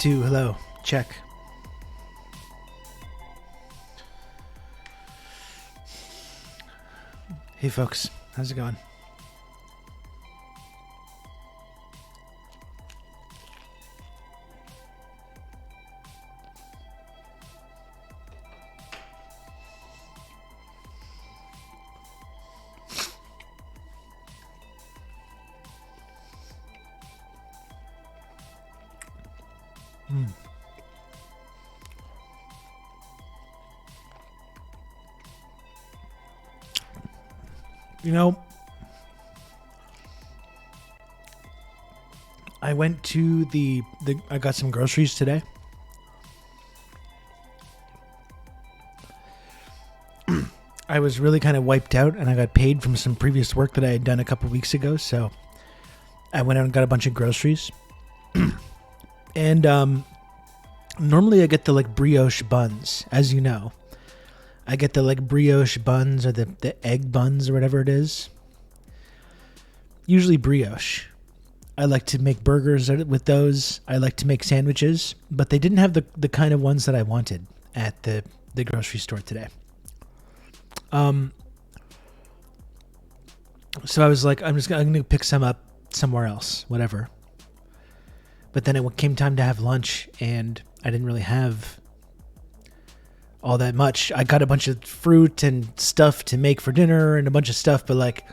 2, hello. Check. Hey folks, how's it going? You know, I went to I got some groceries today. I was really kind of wiped out, and I got paid from some previous work that I had done a couple weeks ago, so I went out and got a bunch of groceries. And normally I get the like brioche buns, as you know. I get the like brioche buns or the egg buns or whatever it is. Usually brioche. I like to make burgers with those. I like to make sandwiches, but they didn't have the kind of ones that I wanted at the grocery store today. So I was like, I'm going to pick some up somewhere else, whatever. But then it came time to have lunch, and I didn't really have all that much. I got a bunch of fruit and stuff to make for dinner and a bunch of stuff, but like,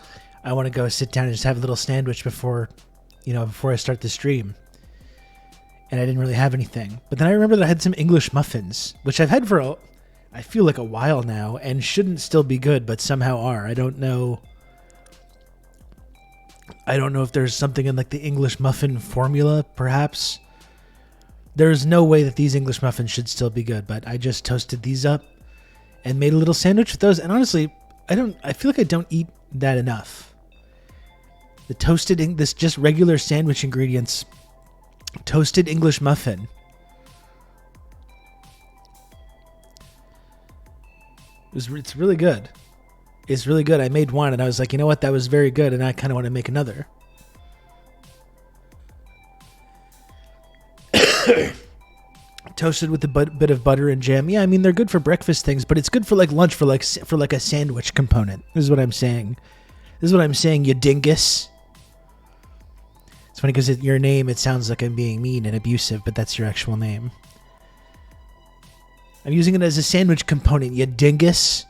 I want to go sit down and just have a little sandwich before I start the stream. And I didn't really have anything. But then I remember that I had some English muffins, which I've had for I feel like a while now, and shouldn't still be good, but somehow are. I don't know if there's something in like the English muffin formula, perhaps. There's no way that these English muffins should still be good, but I just toasted these up and made a little sandwich with those. And honestly, I feel like I don't eat that enough. This just regular sandwich ingredients, toasted English muffin. It's really good. It's really good. I made one and I was like, you know what? That was very good. And I kind of want to make another. Toasted with a bit of butter and jam. Yeah, I mean, they're good for breakfast things, but it's good for like lunch for like a sandwich component. This is what I'm saying. You dingus. It's funny because your name, it sounds like I'm being mean and abusive, but that's your actual name. I'm using it as a sandwich component, you dingus.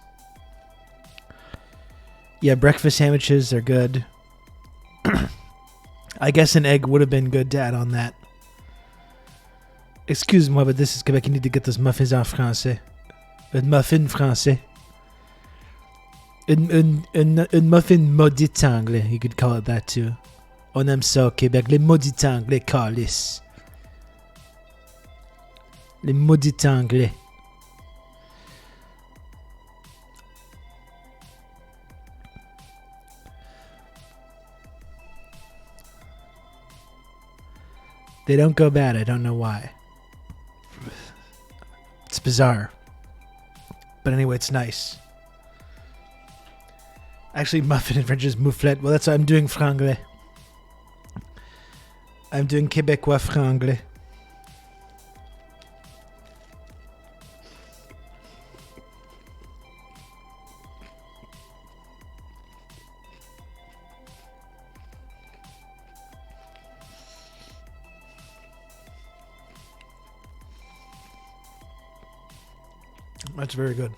Yeah, breakfast sandwiches, they're good. I guess an egg would have been good to add on that. Excuse-moi, but this is Quebec. You need to get those muffins en français. Un muffin français. Un muffin maudit anglais. You could call it that too. On aime ça au Québec. Les maudits anglais, calice. Les maudits anglais. They don't go bad. I don't know why. It's bizarre. But anyway, it's nice. Actually, muffin in French is mouflette. Well, that's what I'm doing franglais. I'm doing Québécois franglais. That's very good.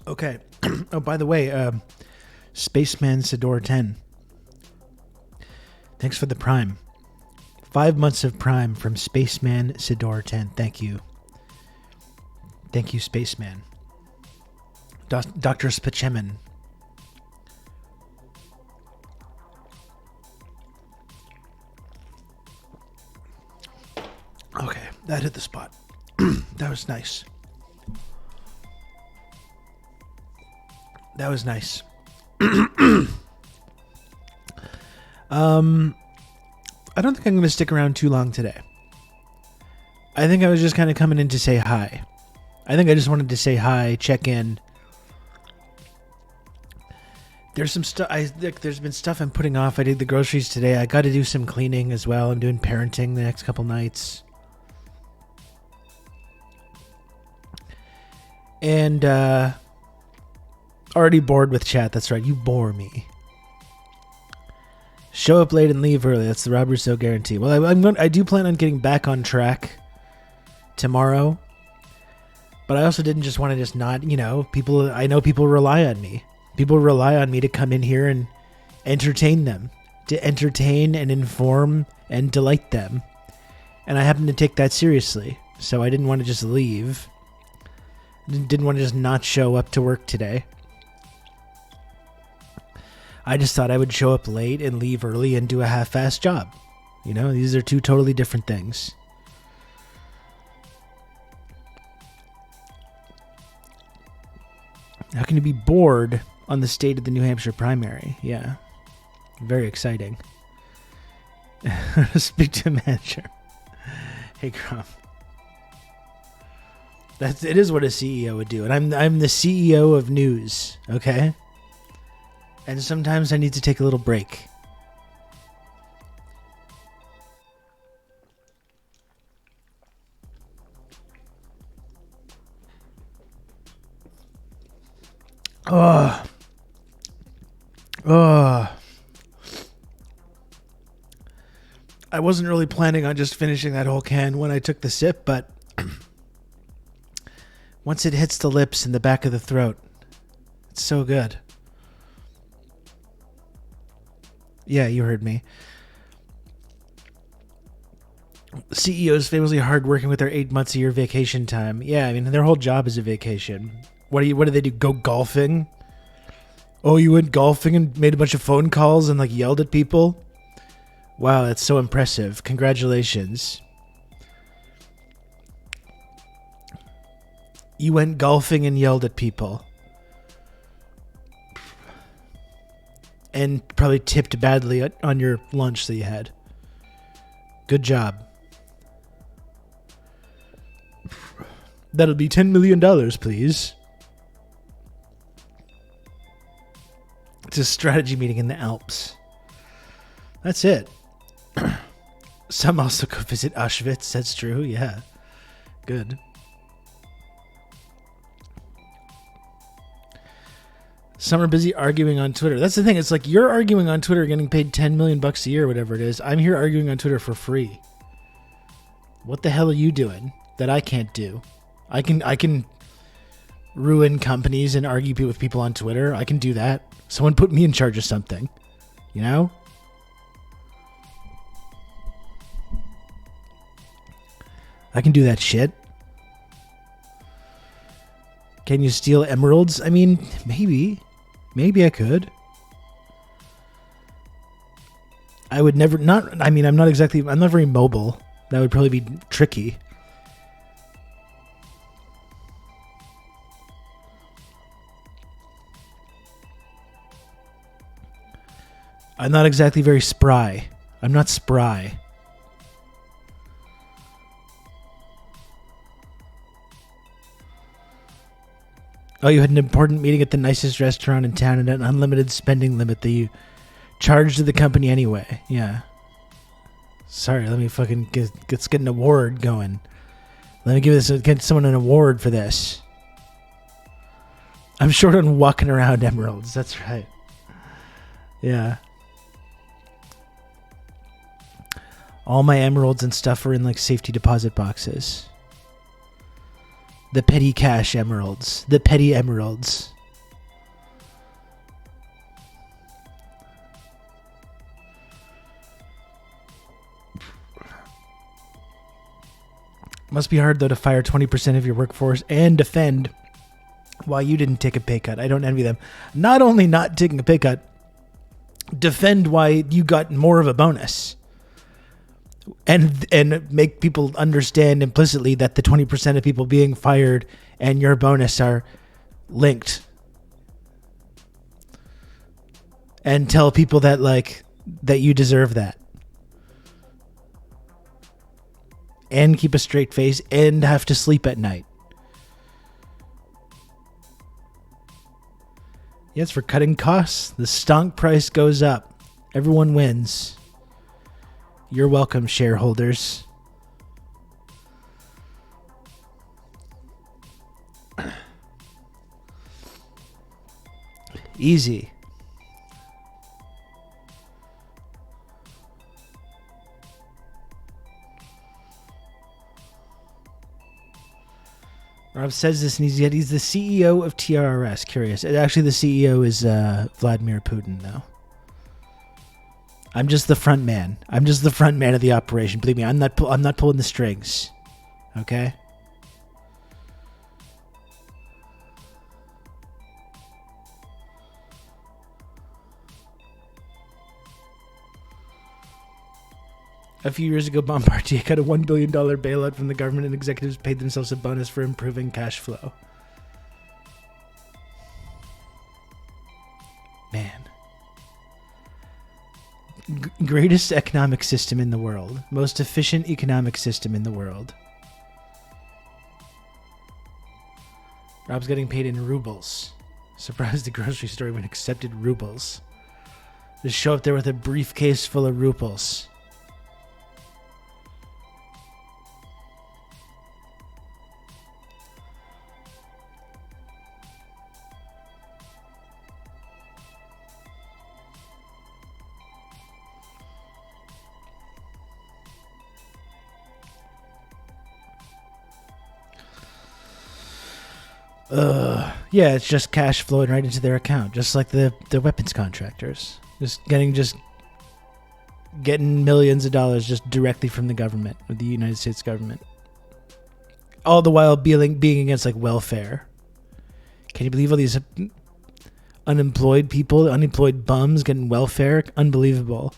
Okay. Oh, by the way, Spaceman Sidor 10. Thanks for the Prime. 5 months of Prime from Spaceman Sidor 10. Thank you. Thank you, Spaceman. Dr. Spachemin. Okay, that hit the spot. That was nice. That was nice. I don't think I'm going to stick around too long today. I think I was just kind of coming in to say hi. I think I just wanted to say hi, check in. There's some stuff. There's been stuff I'm putting off. I did the groceries today. I got to do some cleaning as well. I'm doing parenting the next couple nights. And already bored with chat. That's right. You bore me. Show up late and leave early. That's the Rob Rousseau guarantee. Well, I do plan on getting back on track tomorrow. But I also didn't just want to just not, people. I know people rely on me. People rely on me to come in here and entertain them, to entertain and inform and delight them. And I happen to take that seriously. So I didn't want to just leave. Didn't want to just not show up to work today. I just thought I would show up late and leave early and do a half-assed job. These are two totally different things. How can you be bored on the state of the New Hampshire primary? Yeah. Very exciting. Speak to a manager. Hey, Crump. It is what a CEO would do. And I'm the CEO of news, okay? And sometimes I need to take a little break. Oh. I wasn't really planning on just finishing that whole can when I took the sip, but once it hits the lips and the back of the throat, it's so good. Yeah, you heard me. CEOs famously hard working with their 8 months a year vacation time. Yeah, I mean, their whole job is a vacation. What do they do? Go golfing? Oh, you went golfing and made a bunch of phone calls and yelled at people? Wow, that's so impressive. Congratulations. You went golfing and yelled at people. And probably tipped badly on your lunch that you had. Good job. That'll be $10 million, please. It's a strategy meeting in the Alps. That's it. Some also go visit Auschwitz. That's true. Yeah. Good. Some are busy arguing on Twitter. That's the thing. It's like you're arguing on Twitter getting paid $10 million a year, whatever it is. I'm here arguing on Twitter for free. What the hell are you doing that I can't do? I can ruin companies and argue with people on Twitter. I can do that. Someone put me in charge of something. I can do that shit. Can you steal emeralds? I mean, maybe. Maybe I could. I would never... I'm not very mobile. That would probably be tricky. I'm not exactly very spry. I'm not spry. Oh, you had an important meeting at the nicest restaurant in town and an unlimited spending limit that you charged to the company anyway. Yeah. Sorry, let me fucking get an award going. Let me get someone an award for this. I'm short on walking around emeralds. That's right. Yeah. All my emeralds and stuff are in safety deposit boxes. The petty cash emeralds. The petty emeralds. Must be hard, though, to fire 20% of your workforce and defend why you didn't take a pay cut. I don't envy them. Not only not taking a pay cut, defend why you got more of a bonus. And make people understand implicitly that the 20% of people being fired and your bonus are linked. And tell people that that you deserve that. And keep a straight face and have to sleep at night. Yes, for cutting costs, the stonk price goes up. Everyone wins. You're welcome, shareholders. Easy. Rob says this, and he's the CEO of TRRS. Curious. Actually, the CEO is Vladimir Putin, though. I'm just the front man. I'm just the front man of the operation. Believe me, I'm not pulling the strings. Okay. A few years ago, Bombardier got a $1 billion bailout from the government, and executives paid themselves a bonus for improving cash flow. Man. Greatest economic system in the world. Most efficient economic system in the world. Rob's getting paid in rubles. Surprised the grocery store even accepted rubles. Just show up there with a briefcase full of rubles. Yeah, it's just cash flowing right into their account, just like the weapons contractors. Just getting millions of dollars just directly from the government, or the United States government. All the while being against like welfare. Can you believe all these unemployed people, unemployed bums getting welfare? Unbelievable.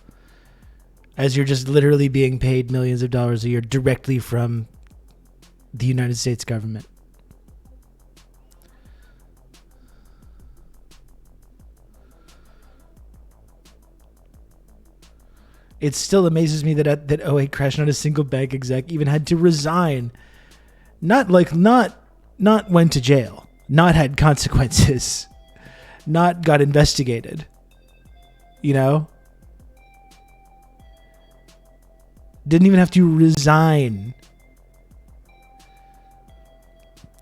As you're just literally being paid millions of dollars a year directly from the United States government. It still amazes me that 08 crash, not a single bank exec even had to resign. Not went to jail. Not had consequences. Not got investigated. You know? Didn't even have to resign.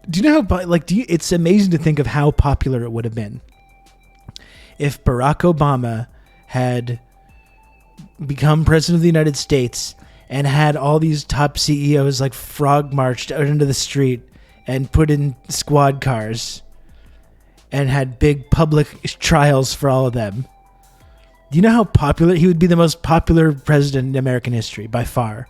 Do you know how, it's amazing to think of how popular it would have been if Barack Obama had become president of the United States and had all these top CEOs like frog marched out into the street and put in squad cars and had big public trials for all of them. Do you know how popular he would be? The most popular president in American history by far.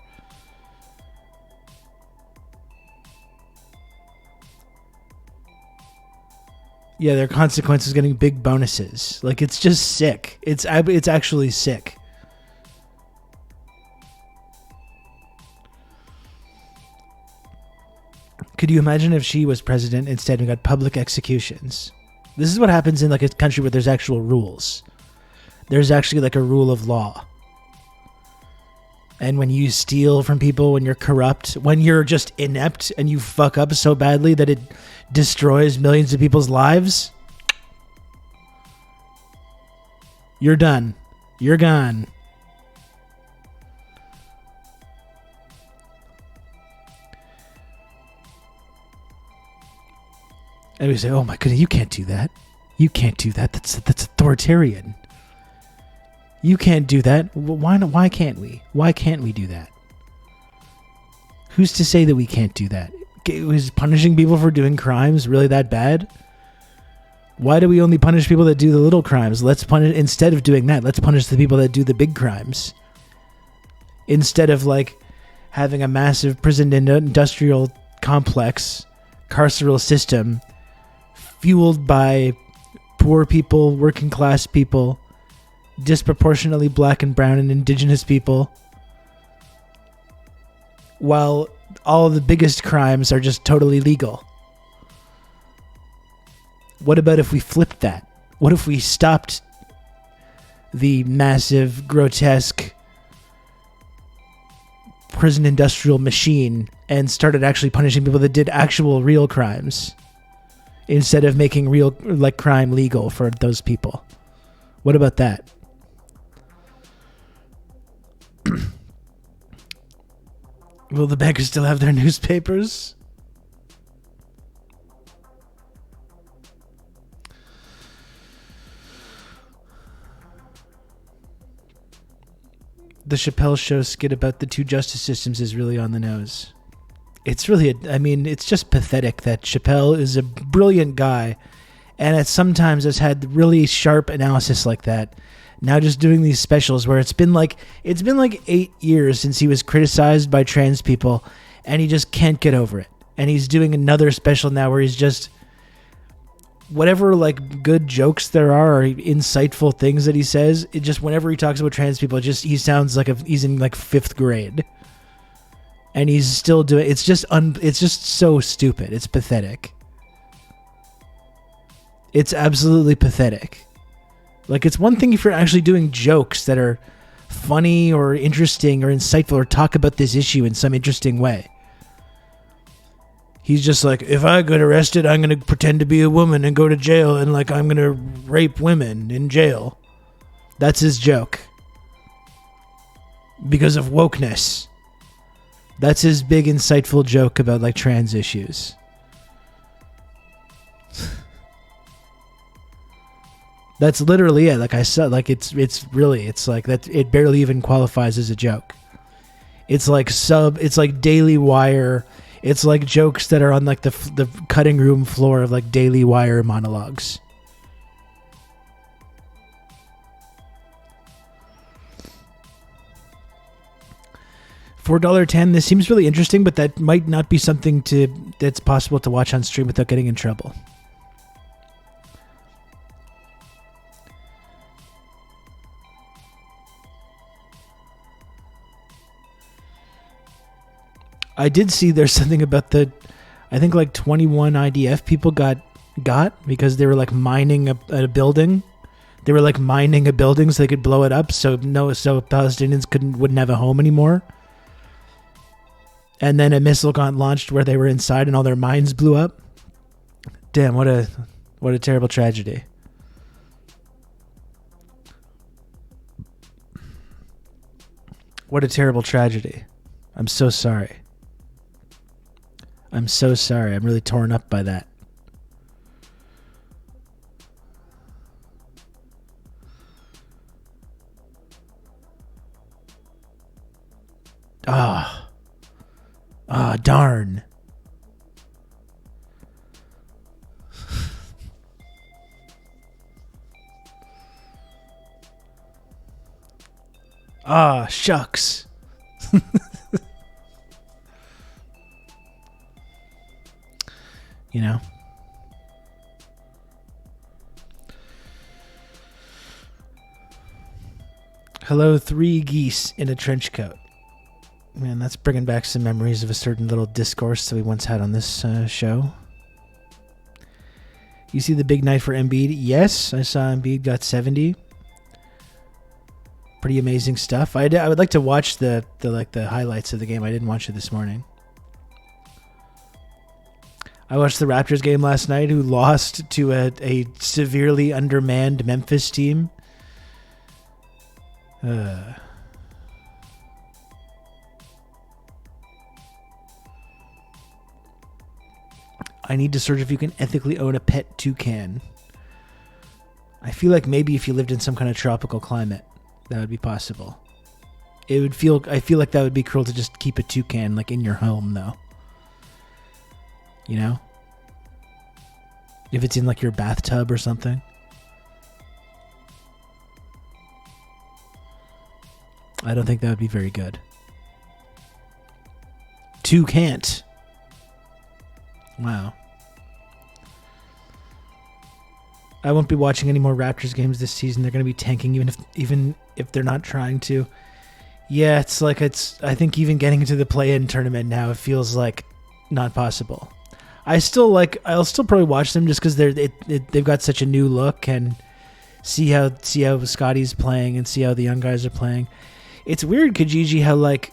Yeah, their consequences getting big bonuses. Like, it's just sick. It's actually sick. Could you imagine if she was president instead and got public executions? This is what happens in like a country where there's actual rules. There's actually like a rule of law. And when you steal from people, when you're corrupt, when you're just inept and you fuck up so badly that it destroys millions of people's lives, you're done. You're gone. And we say, "Oh my goodness, you can't do that. You can't do that. That's authoritarian. You can't do that. Why not? Why can't we? Why can't we do that? Who's to say that we can't do that? Is punishing people for doing crimes really that bad? Why do we only punish people that do the little crimes? Let's punish, instead of doing that, let's punish the people that do the big crimes. Instead of like having a massive prison industrial complex, carceral system fueled by poor people, working class people, disproportionately black and brown and indigenous people, while all of the biggest crimes are just totally legal. What about if we flipped that? What if we stopped the massive, grotesque prison industrial machine and started actually punishing people that did actual real crimes instead of making real like crime legal for those people. What about that? Will the bankers still have their newspapers? The Chappelle Show skit about the two justice systems is really on the nose. It's really, it's just pathetic that Chappelle is a brilliant guy and sometimes has had really sharp analysis like that. Now just doing these specials where it's been like 8 years since he was criticized by trans people and he just can't get over it. And he's doing another special now where he's just, whatever like good jokes there are or insightful things that he says, it just, whenever he talks about trans people, he sounds like he's in like 5th grade. And he's still doing, it's just so stupid. It's pathetic. It's absolutely pathetic. Like, it's one thing if you're actually doing jokes that are funny or interesting or insightful or talk about this issue in some interesting way. He's just like, if I get arrested, I'm going to pretend to be a woman and go to jail and like I'm going to rape women in jail. That's his joke. Because of wokeness. That's his big insightful joke about like trans issues. That's literally it. Like I said, like it's like that. It barely even qualifies as a joke. It's like Daily Wire. It's like jokes that are on like the cutting room floor of like Daily Wire monologues. $4.10. This seems really interesting, but that might not be something that's possible to watch on stream without getting in trouble. I did see there's something about I think like 21 IDF people got because they were like mining a building. They were like mining a building so they could blow it up so Palestinians wouldn't have a home anymore. And then a missile got launched where they were inside and all their mines blew up. Damn, what a terrible tragedy. What a terrible tragedy. I'm so sorry. I'm so sorry. I'm really torn up by that. Darn. Shucks. You know? Hello, 3 geese in a trench coat. Man, that's bringing back some memories of a certain little discourse that we once had on this show. You see the big night for Embiid? Yes, I saw Embiid got 70. Pretty amazing stuff. I would like to watch the highlights of the game. I didn't watch it this morning. I watched the Raptors game last night, who lost to a severely undermanned Memphis team. I need to search if you can ethically own a pet toucan. I feel like maybe if you lived in some kind of tropical climate, that would be possible. I feel like that would be cruel to just keep a toucan like in your home, though. You know? If it's in like your bathtub or something. I don't think that would be very good. Toucan. Wow. I won't be watching any more Raptors games this season. They're going to be tanking even if they're not trying to. Yeah, I think even getting into the play-in tournament now, it feels like not possible. I'll still probably watch them just because they've got such a new look and see how Scotty's playing and see how the young guys are playing. It's weird, Kijiji, how like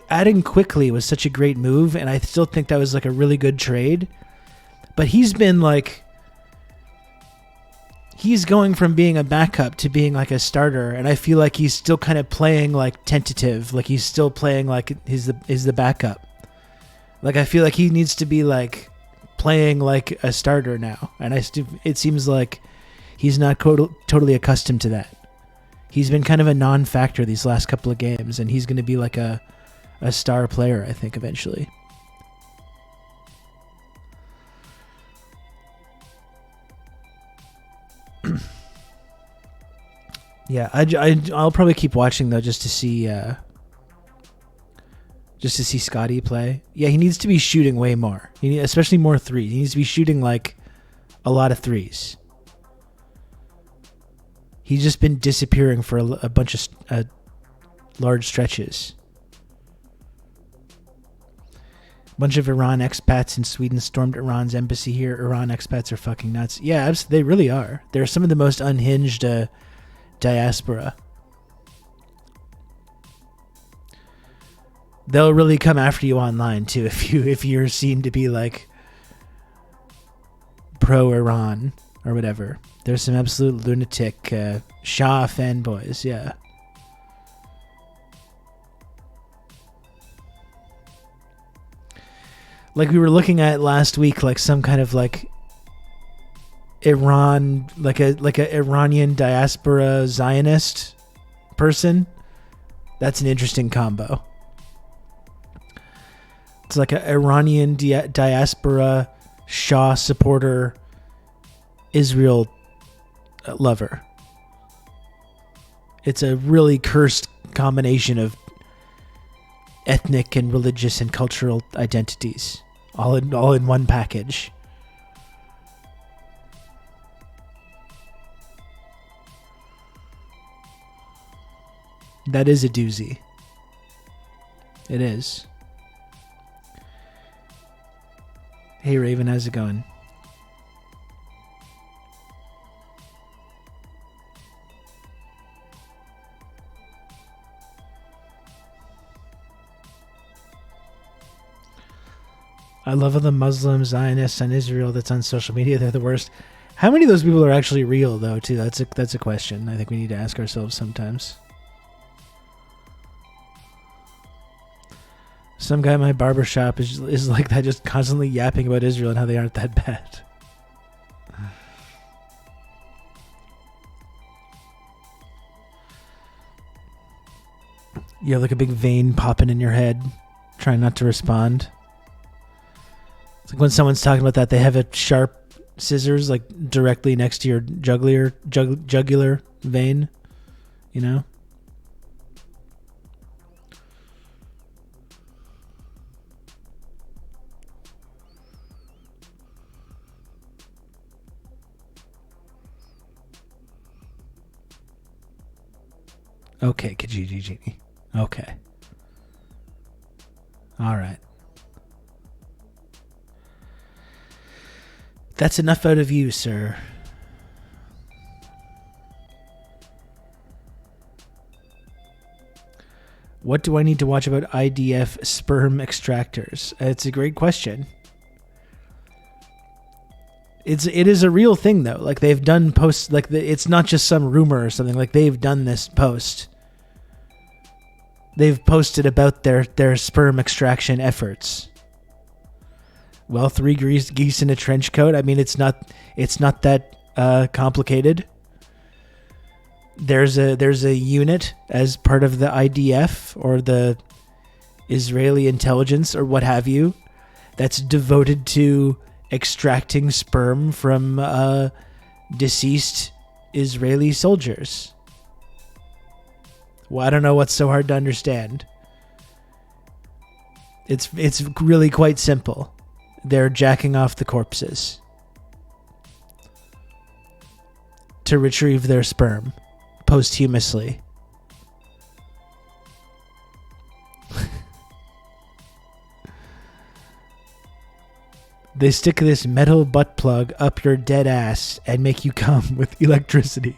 adding quickly was such a great move, and I still think that was like a really good trade. But he's been like, he's going from being a backup to being like a starter, and I feel like he's still kind of playing like tentative, like he's still playing like he's the backup. Like I feel like he needs to be like playing like a starter now, and it seems like he's not totally accustomed to that. He's been kind of a non-factor these last couple of games, and he's going to be like a star player, I think, eventually. Yeah, I'll probably keep watching though, just to see Scotty play. Yeah, he needs to be shooting way more. Especially more threes. He needs to be shooting like a lot of threes. He's just been disappearing for a bunch of large stretches. A bunch of Iran expats in Sweden stormed Iran's embassy here. Iran expats are fucking nuts. Yeah, they really are. They're some of the most unhinged diaspora. They'll really come after you online too if you're seen to be like pro-Iran or whatever. There's some absolute lunatic Shah fanboys, yeah. Like we were looking at last week, like some kind of like Iran, like a Iranian diaspora Zionist person. That's an interesting combo. It's like an Iranian diaspora Shah supporter, Israel lover. It's a really cursed combination of ethnic and religious and cultural identities, all in one package. That is a doozy. It is. Hey Raven, how's it going? I love all the Muslim Zionists on Israel that's on social media. They're the worst. How many of those people are actually real, though, too? That's a question I think we need to ask ourselves sometimes. Some guy at my barbershop is like that, just constantly yapping about Israel and how they aren't that bad. You have like a big vein popping in your head, trying not to respond. It's like when someone's talking about that, they have a sharp scissors like directly next to your jugular vein, you know? Okay, Kijiji Genie. Okay. All right. That's enough out of you, sir. What do I need to watch about IDF sperm extractors? It's a great question. It is a real thing though. Like they've done posts, like it's not just some rumor or something. Like they've done this post. They've posted about their sperm extraction efforts. Well, 3 geese in a trench coat. I mean, it's not that complicated. There's a unit as part of the IDF or the Israeli intelligence or what have you that's devoted to extracting sperm from deceased Israeli soldiers. Well, I don't know what's so hard to understand. It's really quite simple. They're jacking off the corpses to retrieve their sperm posthumously. They stick this metal butt plug up your dead ass and make you come with electricity.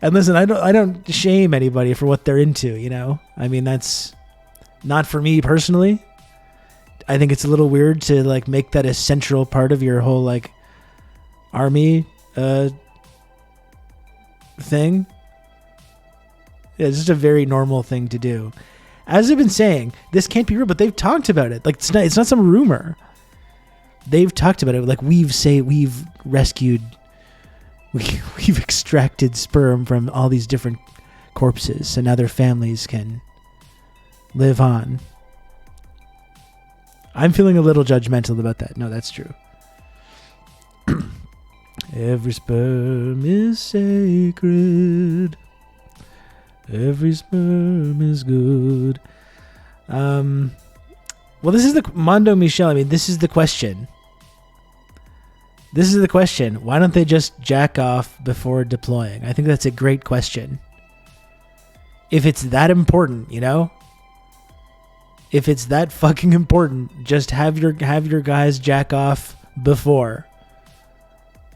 And listen, I don't shame anybody for what they're into, you know? I mean, that's not for me personally. I think it's a little weird to like make that a central part of your whole like army thing. It's just a very normal thing to do. As I've been saying, this can't be real, but they've talked about it. Like it's not some rumor. They've talked about it. Like we've extracted sperm from all these different corpses, so now their families can live on. I'm feeling a little judgmental about that. No, that's true. Every sperm is sacred. Every sperm is good. Well, this is the Mondo Michel. I mean, this is the question. This is the question. Why don't they just jack off before deploying? I think that's a great question. If it's that important, you know? If it's that fucking important, just have your guys jack off before.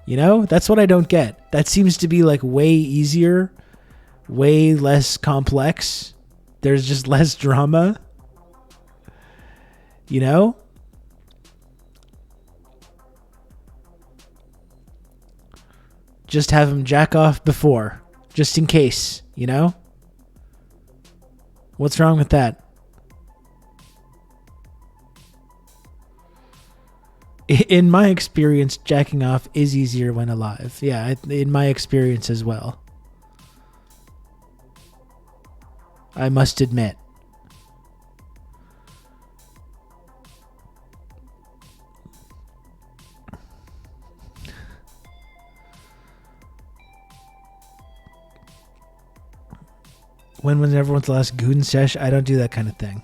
You know? That's what I don't get. That seems to be like way easier, way less complex. There's just less drama. You know? Just have him jack off before, just in case, you know? What's wrong with that? In my experience, jacking off is easier when alive. Yeah, in my experience as well. I must admit. When was everyone's last goon sesh? I don't do that kind of thing.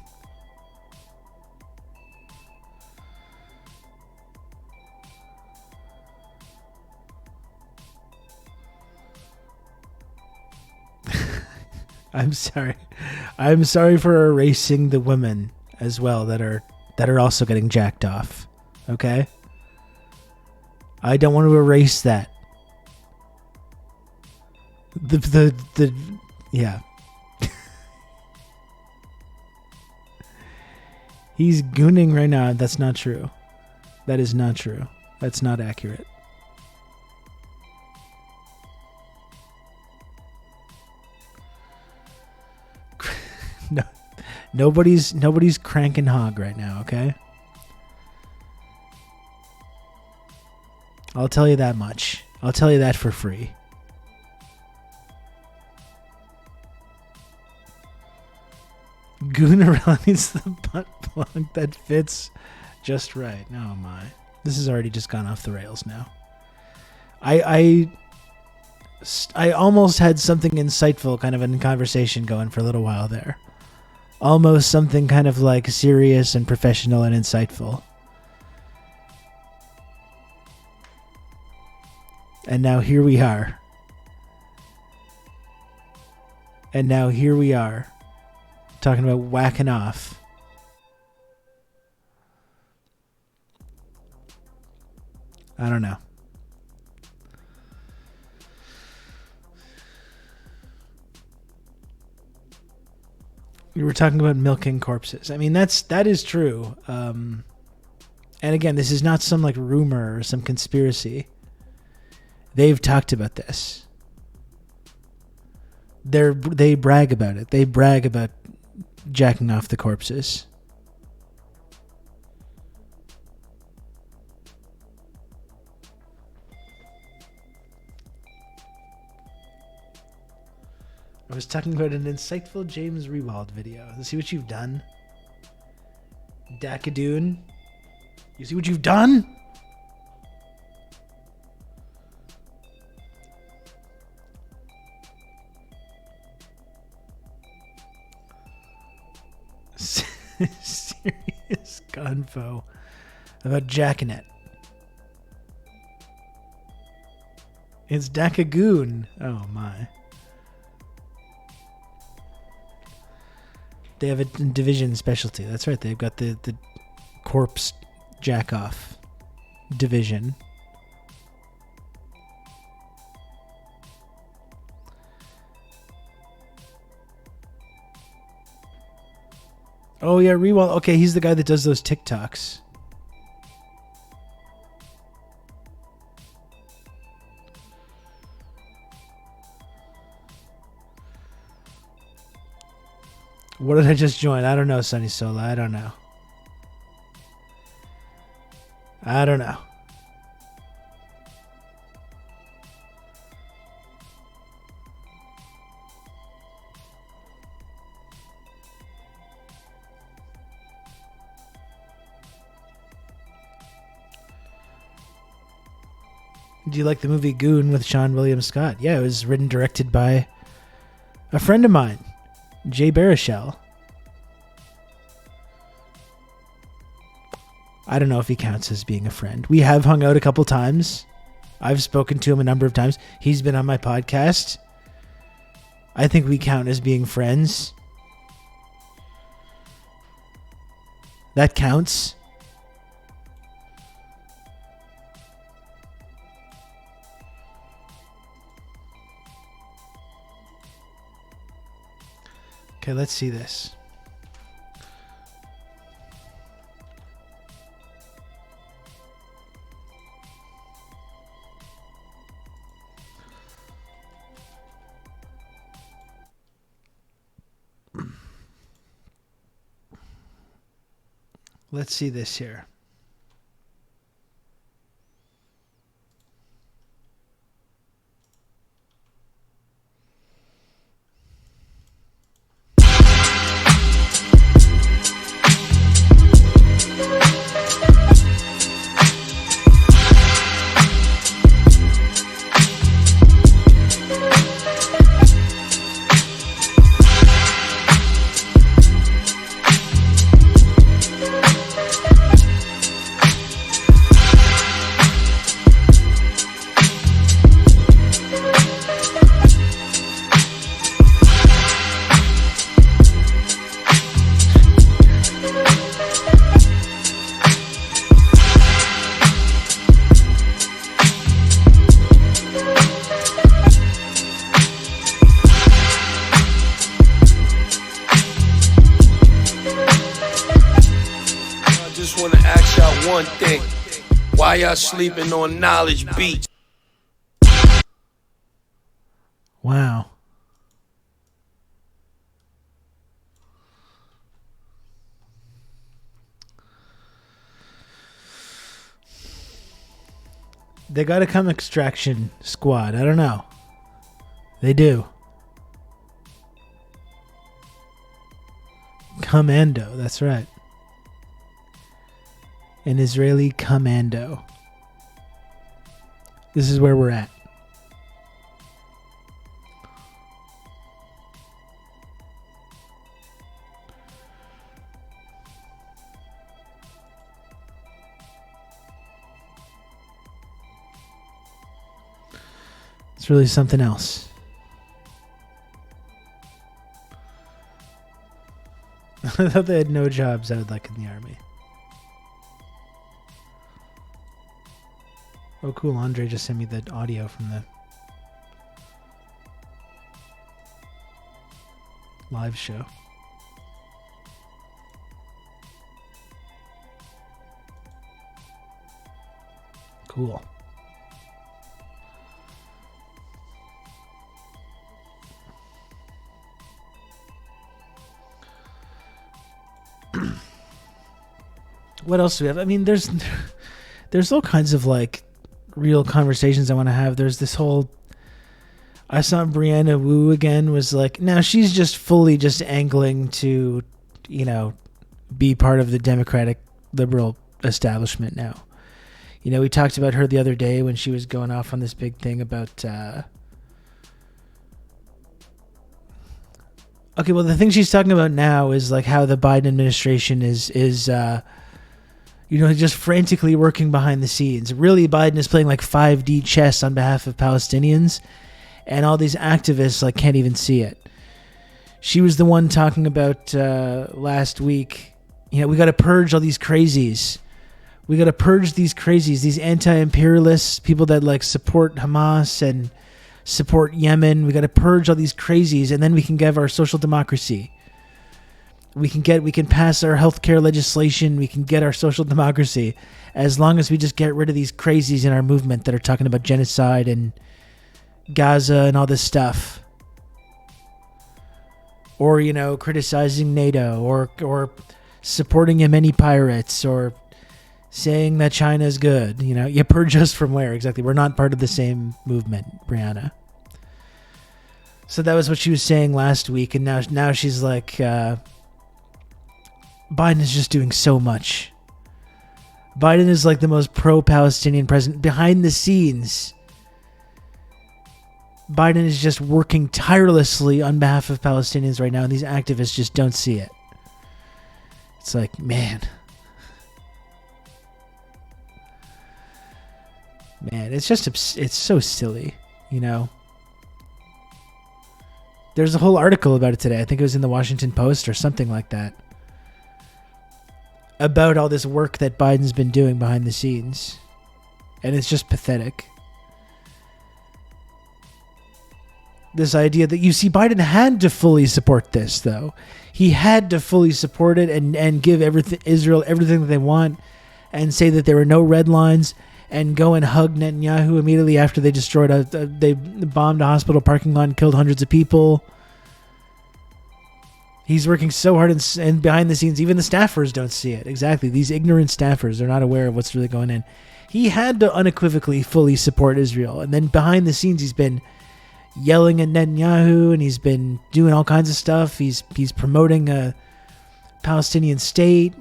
I'm sorry. I'm sorry for erasing the women as well that are also getting jacked off. Okay? I don't want to erase that. Yeah. He's gooning right now. That's not true. That is not true. That's not accurate. No, nobody's cranking hog right now, okay? I'll tell you that much. I'll tell you that for free. Goonarella needs the butt plug that fits just right. Oh my. This has already just gone off the rails now. I almost had something insightful kind of in conversation going for a little while there. Almost something kind of like serious and professional and insightful. And now here we are. Talking about whacking off. I don't know. You were talking about milking corpses. I mean, that is true. And again, this is not some like rumor or some conspiracy. They've talked about this. They brag about it. They brag about jacking off the corpses. I was talking about an insightful James Rewald video. See what you've done? Dakadoon? You see what you've done? Serious gunfo about jacking it. It's Dakagoon. Oh my. They have a division specialty. That's right. They've got the corpse jack off division. Oh yeah, Rewald. Okay, he's the guy that does those TikToks. What did I just join? I don't know, Sunny Sola. I don't know. Do you like the movie Goon with Sean William Scott? Yeah, it was written and directed by a friend of mine, Jay Baruchel. I don't know if he counts as being a friend. We have hung out a couple times. I've spoken to him a number of times. He's been on my podcast. I think we count as being friends. That counts. Okay, let's see this. Let's see this here. Why y'all sleeping on Knowledge Beach? Wow. They gotta come Extraction Squad. I don't know. They do. Commando, that's right. An Israeli commando. This is where we're at. It's really something else. I thought they had no jobs, I would like in the army. Oh, cool. Andre just sent me the audio from the live show. Cool. What else do we have? I mean, there's all kinds of like real conversations I want to have. There's this whole, I saw Brianna Wu again, was like, now she's just fully just angling to, you know, be part of the Democratic liberal establishment now. You know, we talked about her the other day when she was going off on this big thing about, okay, well, the thing she's talking about now is like how the Biden administration is you know, just frantically working behind the scenes. Really, Biden is playing like 5D chess on behalf of Palestinians, and all these activists like can't even see it. She was the one talking about last week, you know, we got to purge all these crazies. We got to purge these crazies, these anti-imperialists, people that like support Hamas and support Yemen. We got to purge all these crazies, and then we can give our social democracy. We can pass our healthcare legislation. We can get our social democracy as long as we just get rid of these crazies in our movement that are talking about genocide and Gaza and all this stuff. Or, criticizing NATO or supporting Yemeni pirates or saying that China's good. You purge us from where exactly? We're not part of the same movement, Brianna. So that was what she was saying last week, and now she's like, Biden is just doing so much. Biden is like the most pro-Palestinian president behind the scenes. Biden is just working tirelessly on behalf of Palestinians right now, and these activists just don't see it. It's like, man, it's so silly, There's a whole article about it today. I think it was in the Washington Post or something like that, about all this work that Biden's been doing behind the scenes. And it's just pathetic. This idea that, Biden had to fully support this, though. He had to fully support it and give Israel everything that they want and say that there were no red lines and go and hug Netanyahu immediately after they they bombed a hospital parking lot and killed hundreds of people. He's working so hard and behind the scenes, even the staffers don't see it. Exactly. These ignorant staffers, they're not aware of what's really going on. He had to unequivocally fully support Israel. And then behind the scenes, he's been yelling at Netanyahu and he's been doing all kinds of stuff. He's promoting a Palestinian state,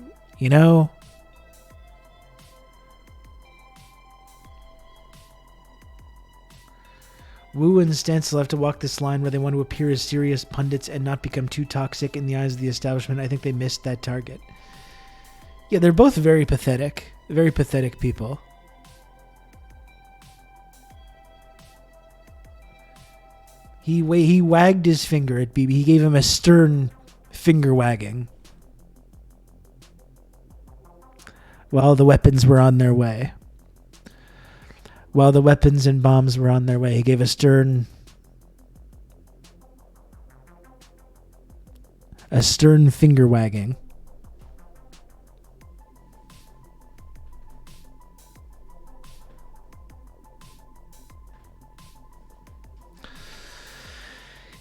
Wu and Stancil have to walk this line where they want to appear as serious pundits and not become too toxic in the eyes of the establishment. I think they missed that target. Yeah, they're both very pathetic people. He wagged his finger at Bibi. He gave him a stern finger wagging while the weapons were on their way. While the weapons and bombs were on their way, he gave a stern finger wagging.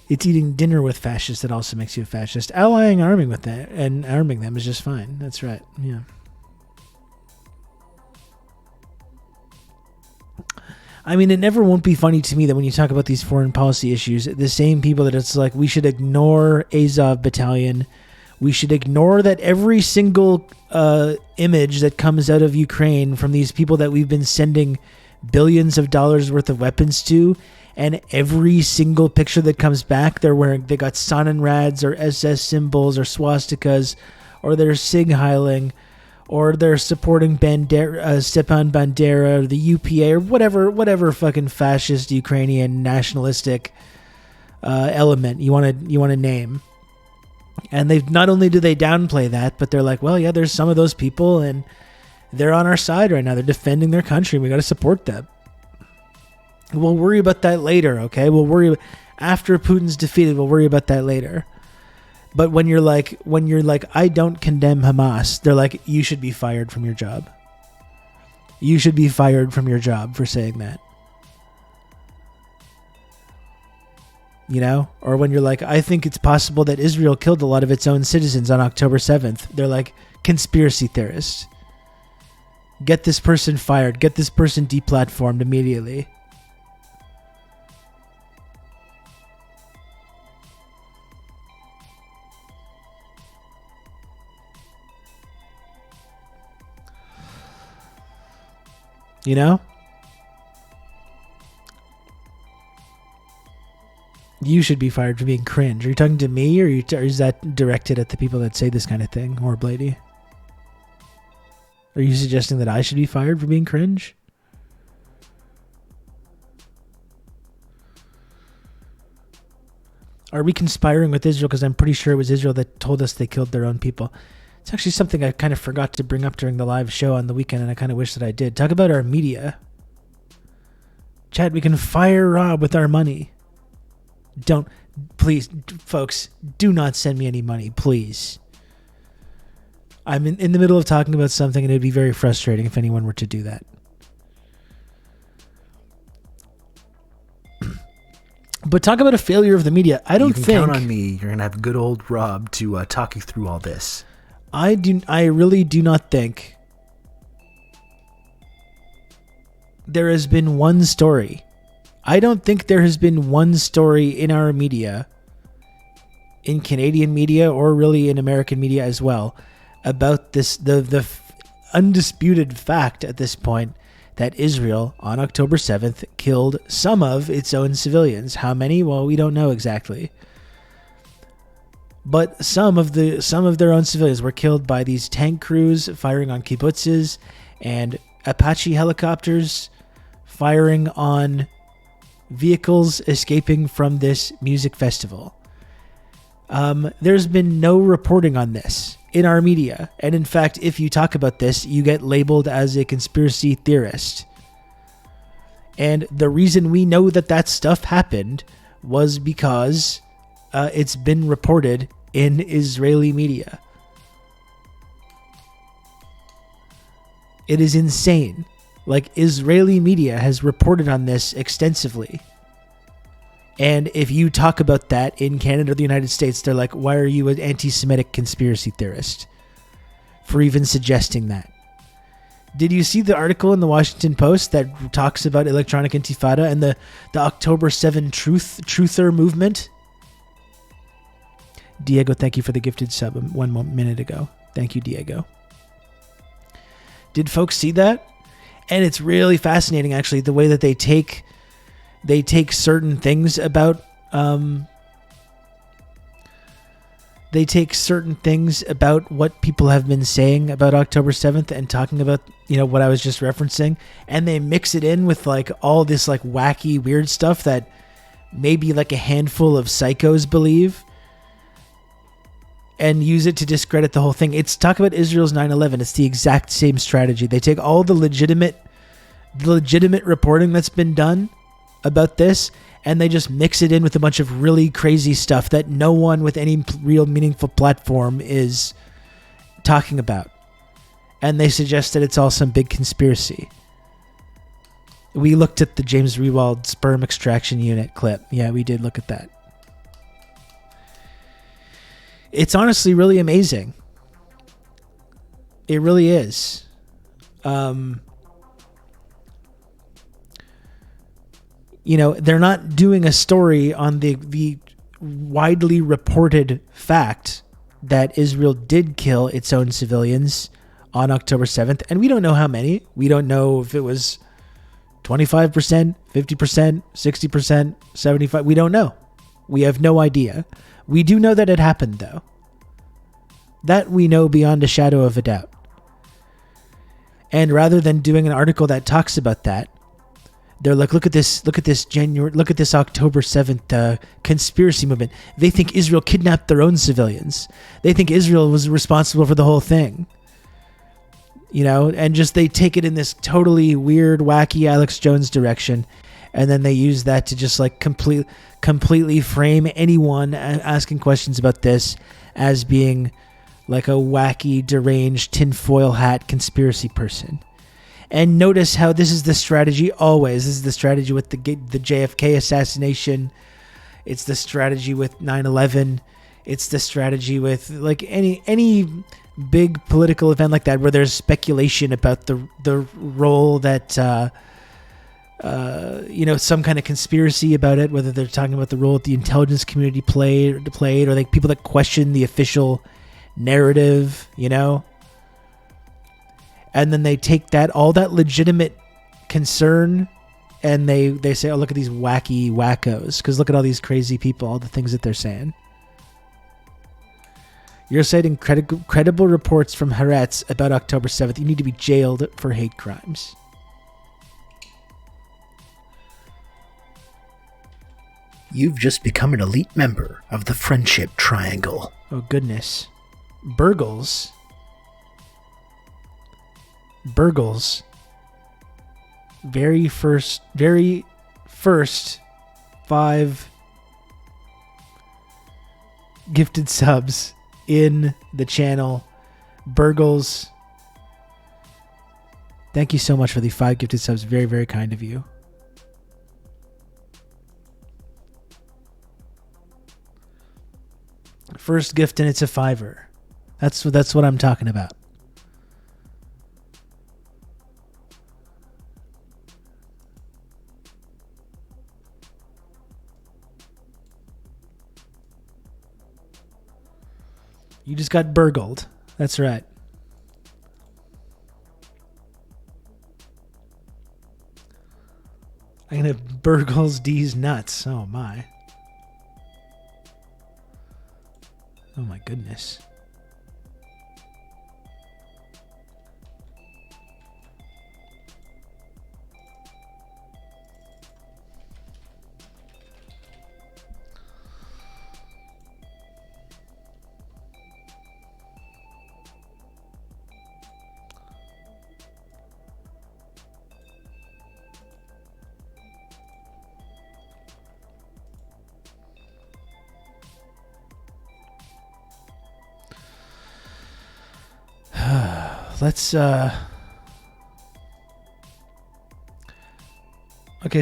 It's eating dinner with fascists that also makes you a fascist. Allying arming with that and arming them is just fine. That's right. Yeah. I mean, it never won't be funny to me that when you talk about these foreign policy issues, the same people that it's like, we should ignore Azov Battalion. We should ignore that every single image that comes out of Ukraine from these people that we've been sending billions of dollars worth of weapons to, and every single picture that comes back, they got Stalingrads or SS symbols or swastikas, or they're sig-heiling, or they're supporting Stepan Bandera or the UPA or whatever fucking fascist Ukrainian nationalistic element you want to name. And they not only do they downplay that, but they're like, well, yeah, there's some of those people and they're on our side right now. They're defending their country. We got to support them. We'll worry about that later, okay? After Putin's defeated, we'll worry about that later. But when you're like, I don't condemn Hamas, they're like, you should be fired from your job. You should be fired from your job for saying that. Or when you're like, I think it's possible that Israel killed a lot of its own citizens on October 7th. They're like, conspiracy theorists. Get this person fired. Get this person deplatformed immediately. You should be fired for being cringe. Are you talking to me, or is that directed at the people that say this kind of thing, or Blady? Are you suggesting that I should be fired for being cringe? Are we conspiring with Israel? Because I'm pretty sure it was Israel that told us they killed their own people. It's actually something I kind of forgot to bring up during the live show on the weekend, and I kind of wish that I did. Talk about our media. Chad, we can fire Rob with our money. Please, folks, do not send me any money, please. I'm in the middle of talking about something, and it'd be very frustrating if anyone were to do that. But talk about a failure of the media. I don't think... You can count on me. You're going to have good old Rob to talk you through all this. I really do not think there has been one story. I don't think there has been one story in our media, in Canadian media or really in American media as well, about this, the undisputed fact at this point that Israel on October 7th killed some of its own civilians. How many? Well, we don't know exactly. But some of their own civilians were killed by these tank crews firing on kibbutzes and Apache helicopters firing on vehicles escaping from this music festival. There's been no reporting on this in our media. And in fact, if you talk about this, you get labeled as a conspiracy theorist. And the reason we know that stuff happened was because it's been reported in Israeli media. It is insane. Like, Israeli media has reported on this extensively. And if you talk about that in Canada or the United States, they're like, why are you an anti-Semitic conspiracy theorist for even suggesting that? Did you see the article in the Washington Post that talks about electronic intifada and the October 7 truther movement? Diego, thank you for the gifted sub 1 minute ago. Thank you, Diego. Did folks see that? And it's really fascinating, actually, the way that they take certain things about what people have been saying about October 7th and talking about, what I was just referencing, and they mix it in with like all this like wacky weird stuff that maybe like a handful of psychos believe, and use it to discredit the whole thing. It's talk about Israel's 9/11. It's the exact same strategy. They take all the legitimate reporting that's been done about this, and they just mix it in with a bunch of really crazy stuff that no one with any real meaningful platform is talking about. And they suggest that it's all some big conspiracy. We looked at the James Rewald sperm extraction unit clip. Yeah, we did look at that. It's honestly really amazing. It really is. They're not doing a story on the widely reported fact that Israel did kill its own civilians on October 7th. And we don't know how many. We don't know if it was 25%, 50%, 60%, 75%. We don't know. We have no idea. We do know that it happened, though. That we know beyond a shadow of a doubt. And rather than doing an article that talks about that, they're like, look at this October 7th conspiracy movement. They think Israel kidnapped their own civilians. They think Israel was responsible for the whole thing. And just they take it in this totally weird, wacky Alex Jones direction. And then they use that to just like completely frame anyone asking questions about this as being like a wacky, deranged, tinfoil hat conspiracy person. And notice how this is the strategy always. This is the strategy with the JFK assassination. It's the strategy with 9/11. It's the strategy with like any big political event like that where there's speculation about the role that some kind of conspiracy about it, whether they're talking about the role that the intelligence community played, or like people that question the official narrative, and then they take all that legitimate concern, and they say, oh, look at these wacky wackos, because look at all these crazy people, all the things that they're saying. You're citing credible reports from Haaretz about October 7th. You need to be jailed for hate crimes. You've just become an elite member of the Friendship Triangle. Oh, goodness. Burgles. Very first 5 gifted subs in the channel Burgles, thank you so much for the 5 gifted subs. Very, very kind of you. First gift and it's a $5. That's what I'm talking about. You just got burgled. That's right. I'm gonna burgles D's nuts. Oh my. Oh my goodness. Let's okay,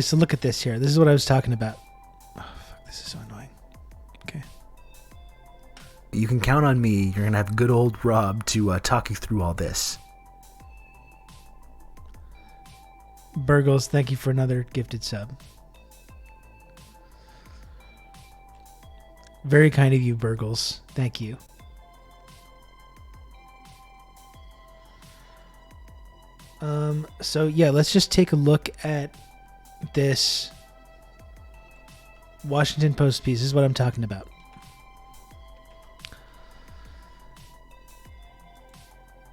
so look at this here. This is what I was talking about. Oh, fuck, this is so annoying. Okay. You can count on me. You're gonna have good old Rob to talk you through all this. Burgles, thank you for another gifted sub. Very kind of you, Burgles. Thank you. So yeah, let's just take a look at this Washington Post piece. This is what I'm talking about.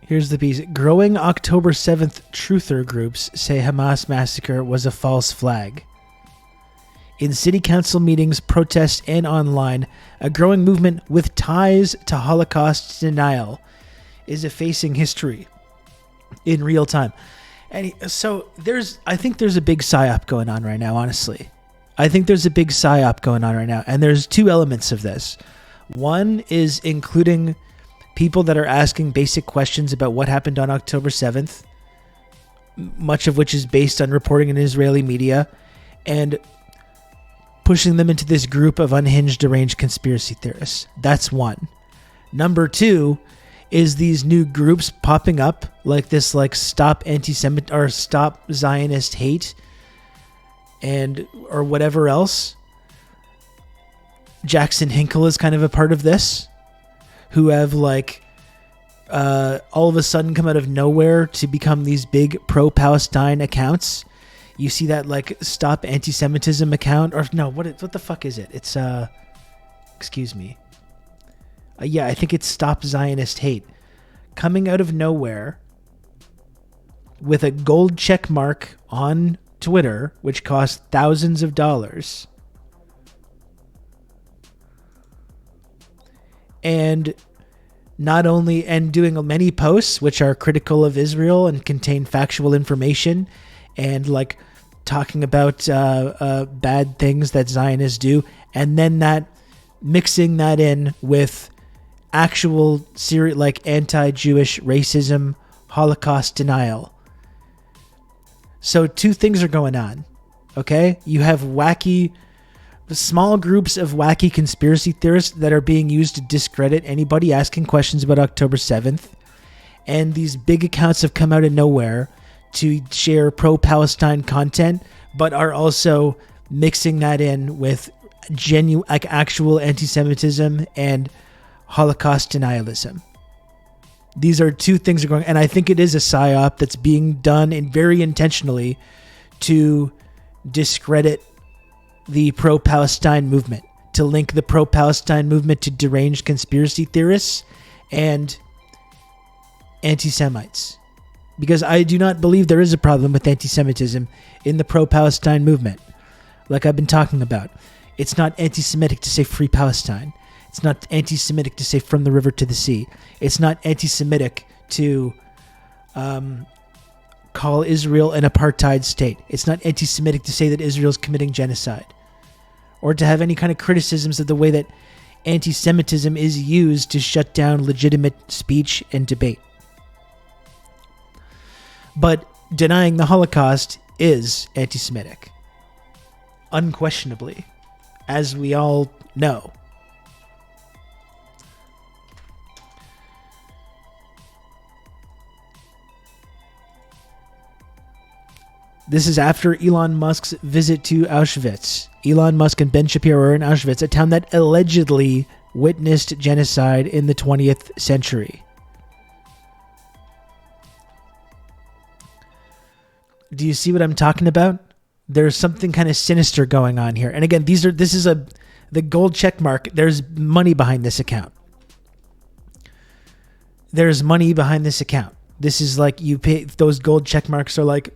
Here's the piece. Growing October 7th truther groups say Hamas massacre was a false flag. In city council meetings, protests, and online, a growing movement with ties to Holocaust denial is effacing history in real time. And so I think there's a big PSYOP going on right now, honestly. I think there's a big PSYOP going on right now. And there's two elements of this. One is including people that are asking basic questions about what happened on October 7th, much of which is based on reporting in Israeli media, and pushing them into this group of unhinged, deranged conspiracy theorists. That's one. Number two is these new groups popping up, like this, like Stop Anti-Semit or Stop Zionist Hate, and or whatever else. Jackson Hinkle is kind of a part of this, who have like all of a sudden come out of nowhere to become these big pro-Palestine accounts. You see that like Stop Anti-Semitism account, or no, what the fuck is it? It's excuse me. Yeah, I think it's Stop Zionist Hate, coming out of nowhere with a gold check mark on Twitter, which costs thousands of dollars. And not only, and doing many posts which are critical of Israel and contain factual information and like talking about bad things that Zionists do, and then that mixing that in with actual like anti-Jewish racism, Holocaust denial. So two things are going on. Okay? You have small groups of wacky conspiracy theorists that are being used to discredit anybody asking questions about October 7th. And these big accounts have come out of nowhere to share pro-Palestine content, but are also mixing that in with genuine, like actual anti-Semitism and Holocaust denialism. These are two things that are going, and I think it is a PSYOP that's being done very intentionally to discredit the pro-Palestine movement, to link the pro-Palestine movement to deranged conspiracy theorists and anti-Semites. Because I do not believe there is a problem with anti-Semitism in the pro-Palestine movement. Like I've been talking about. It's not anti-Semitic to say free Palestine. It's not anti-Semitic to say from the river to the sea. It's not anti-Semitic to call Israel an apartheid state. It's not anti-Semitic to say that Israel's committing genocide, or to have any kind of criticisms of the way that anti-Semitism is used to shut down legitimate speech and debate. But denying the Holocaust is anti-Semitic. Unquestionably, as we all know. This is after Elon Musk's visit to Auschwitz. Elon Musk and Ben Shapiro are in Auschwitz, a town that allegedly witnessed genocide in the 20th century. Do you see what I'm talking about? There's something kind of sinister going on here. And again, this is the gold check mark. There's money behind this account. There's money behind this account. This is like you pay, those gold check marks are like,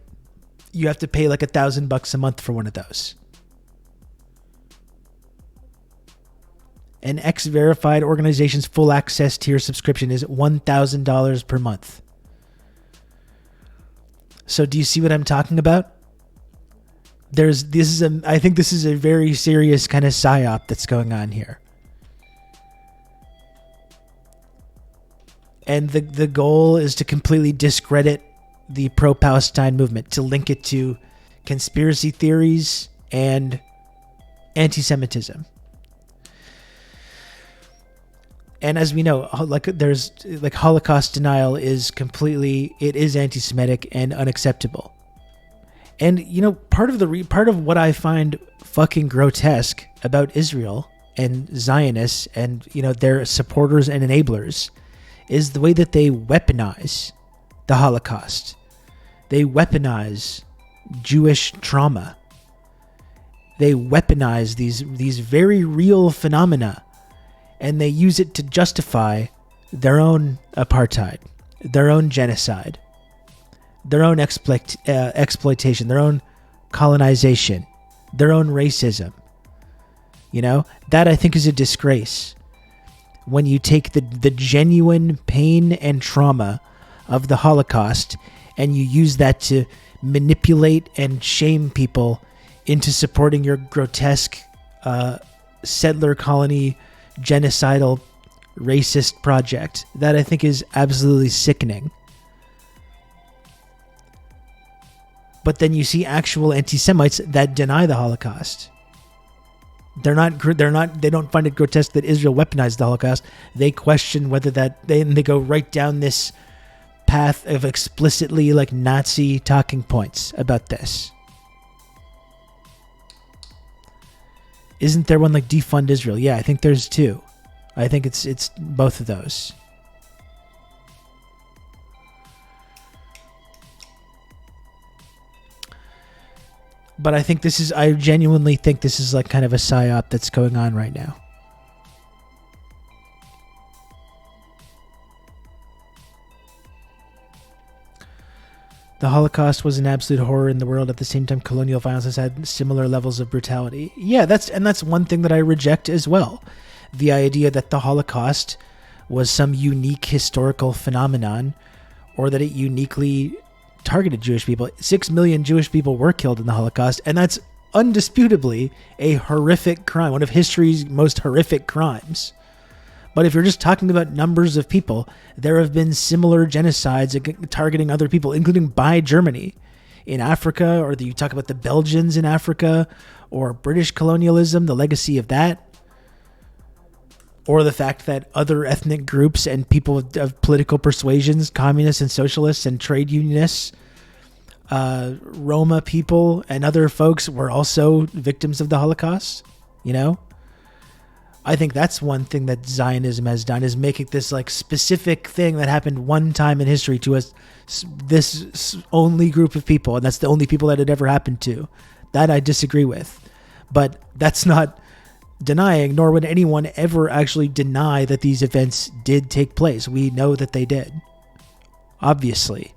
you have to pay like $1,000 a month for one of those. An X-verified organization's full access tier subscription is $1,000 per month. So do you see what I'm talking about? I think this is a very serious kind of PSYOP that's going on here. And the goal is to completely discredit the pro-Palestine movement, to link it to conspiracy theories and anti-Semitism. And as we know, Holocaust denial is anti-Semitic and unacceptable. And part of what I find fucking grotesque about Israel and Zionists and their supporters and enablers is the way that they weaponize the Holocaust. They weaponize Jewish trauma. They weaponize these very real phenomena, and they use it to justify their own apartheid, their own genocide, their own exploitation, their own colonization, their own racism. That I think is a disgrace. When you take the genuine pain and trauma of the Holocaust and you use that to manipulate and shame people into supporting your grotesque settler colony genocidal racist project, that I think is absolutely sickening. But then you see actual anti-Semites that deny the Holocaust. They don't find it grotesque that Israel weaponized the Holocaust. They question whether they go right down this path of explicitly like Nazi talking points about this. Isn't there one like defund Israel? Yeah, I think there's two. I think it's both of those. But I genuinely think this is like kind of a PSYOP that's going on right now. The Holocaust was an absolute horror in the world. At the same time, colonial violence has had similar levels of brutality. Yeah, that's one thing that I reject as well. The idea that the Holocaust was some unique historical phenomenon, or that it uniquely targeted Jewish people. 6 million Jewish people were killed in the Holocaust, and that's undisputably a horrific crime, one of history's most horrific crimes. But if you're just talking about numbers of people, there have been similar genocides targeting other people, including by Germany in Africa, or you talk about the Belgians in Africa, or British colonialism, the legacy of that, or the fact that other ethnic groups and people of political persuasions, communists and socialists and trade unionists, Roma people and other folks were also victims of the Holocaust. I think that's one thing that Zionism has done, is making this like specific thing that happened one time in history to this only group of people, and that's the only people that it ever happened to. That I disagree with, but that's not denying, nor would anyone ever actually deny that these events did take place. We know that they did, obviously.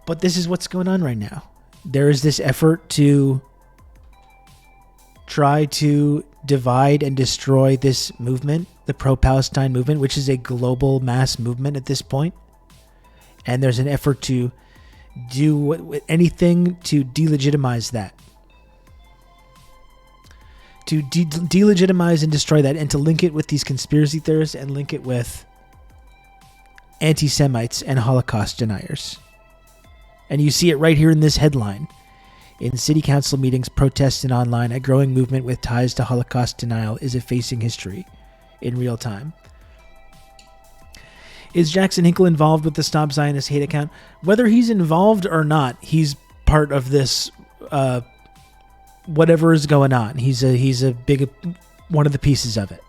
But this is what's going on right now. There is this effort to try to divide and destroy this movement, the pro-Palestine movement, which is a global mass movement at this point. And there's an effort to do anything to delegitimize that. To delegitimize and destroy that, and to link it with these conspiracy theorists and link it with anti-Semites and Holocaust deniers. And you see it right here in this headline. In city council meetings, protests, and online, a growing movement with ties to Holocaust denial is effacing history in real time. Is Jackson Hinkle involved with the Stop Zionist Hate account? Whether he's involved or not, he's part of this, whatever is going on. He's a big one of the pieces of it.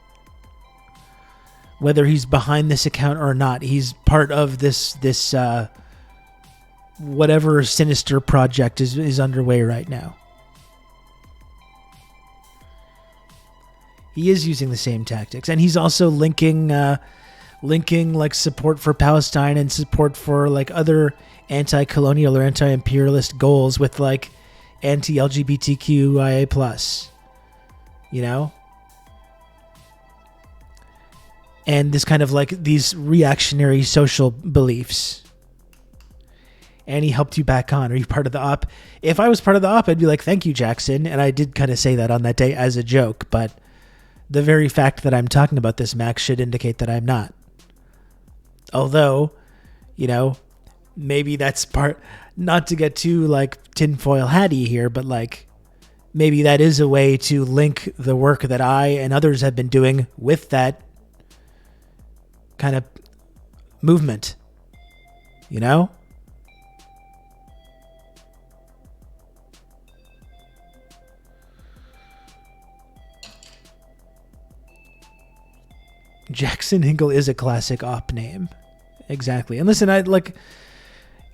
Whether he's behind this account or not, he's part of this whatever sinister project is underway right now. He is using the same tactics, and he's also linking like support for Palestine and support for like other anti-colonial or anti-imperialist goals with like anti-LGBTQIA plus, you know? And this kind of like these reactionary social beliefs. And he helped you back on. Are you part of the op? If I was part of the op, I'd be like, thank you, Jackson. And I did kind of say that on that day as a joke, but the very fact that I'm talking about this, Max, should indicate that I'm not. Although, you know, maybe that's part, not to get too like tinfoil hatty here, but like maybe that is a way to link the work that I and others have been doing with that kind of movement, you know? Jackson Hinkle is a classic op name. Exactly. And listen, I don't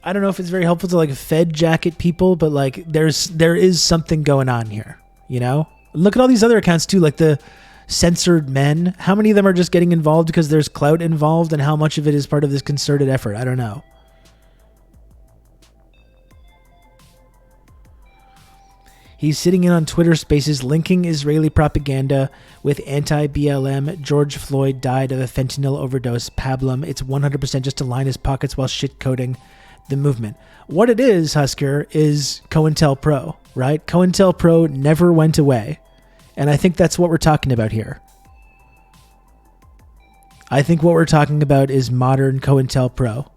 know if it's very helpful to like Fed jacket people, but like there is something going on here, you know? Look at all these other accounts too, like the censored men. How many of them are just getting involved because there's clout involved, and how much of it is part of this concerted effort? I don't know. He's sitting in on Twitter Spaces linking Israeli propaganda with anti-BLM. George Floyd died of a fentanyl overdose. Pablum. It's 100% just to line his pockets while shitcoding the movement. What it is, Husker, is COINTELPRO, right? COINTELPRO never went away. And I think that's what we're talking about here. I think what we're talking about is modern COINTELPRO.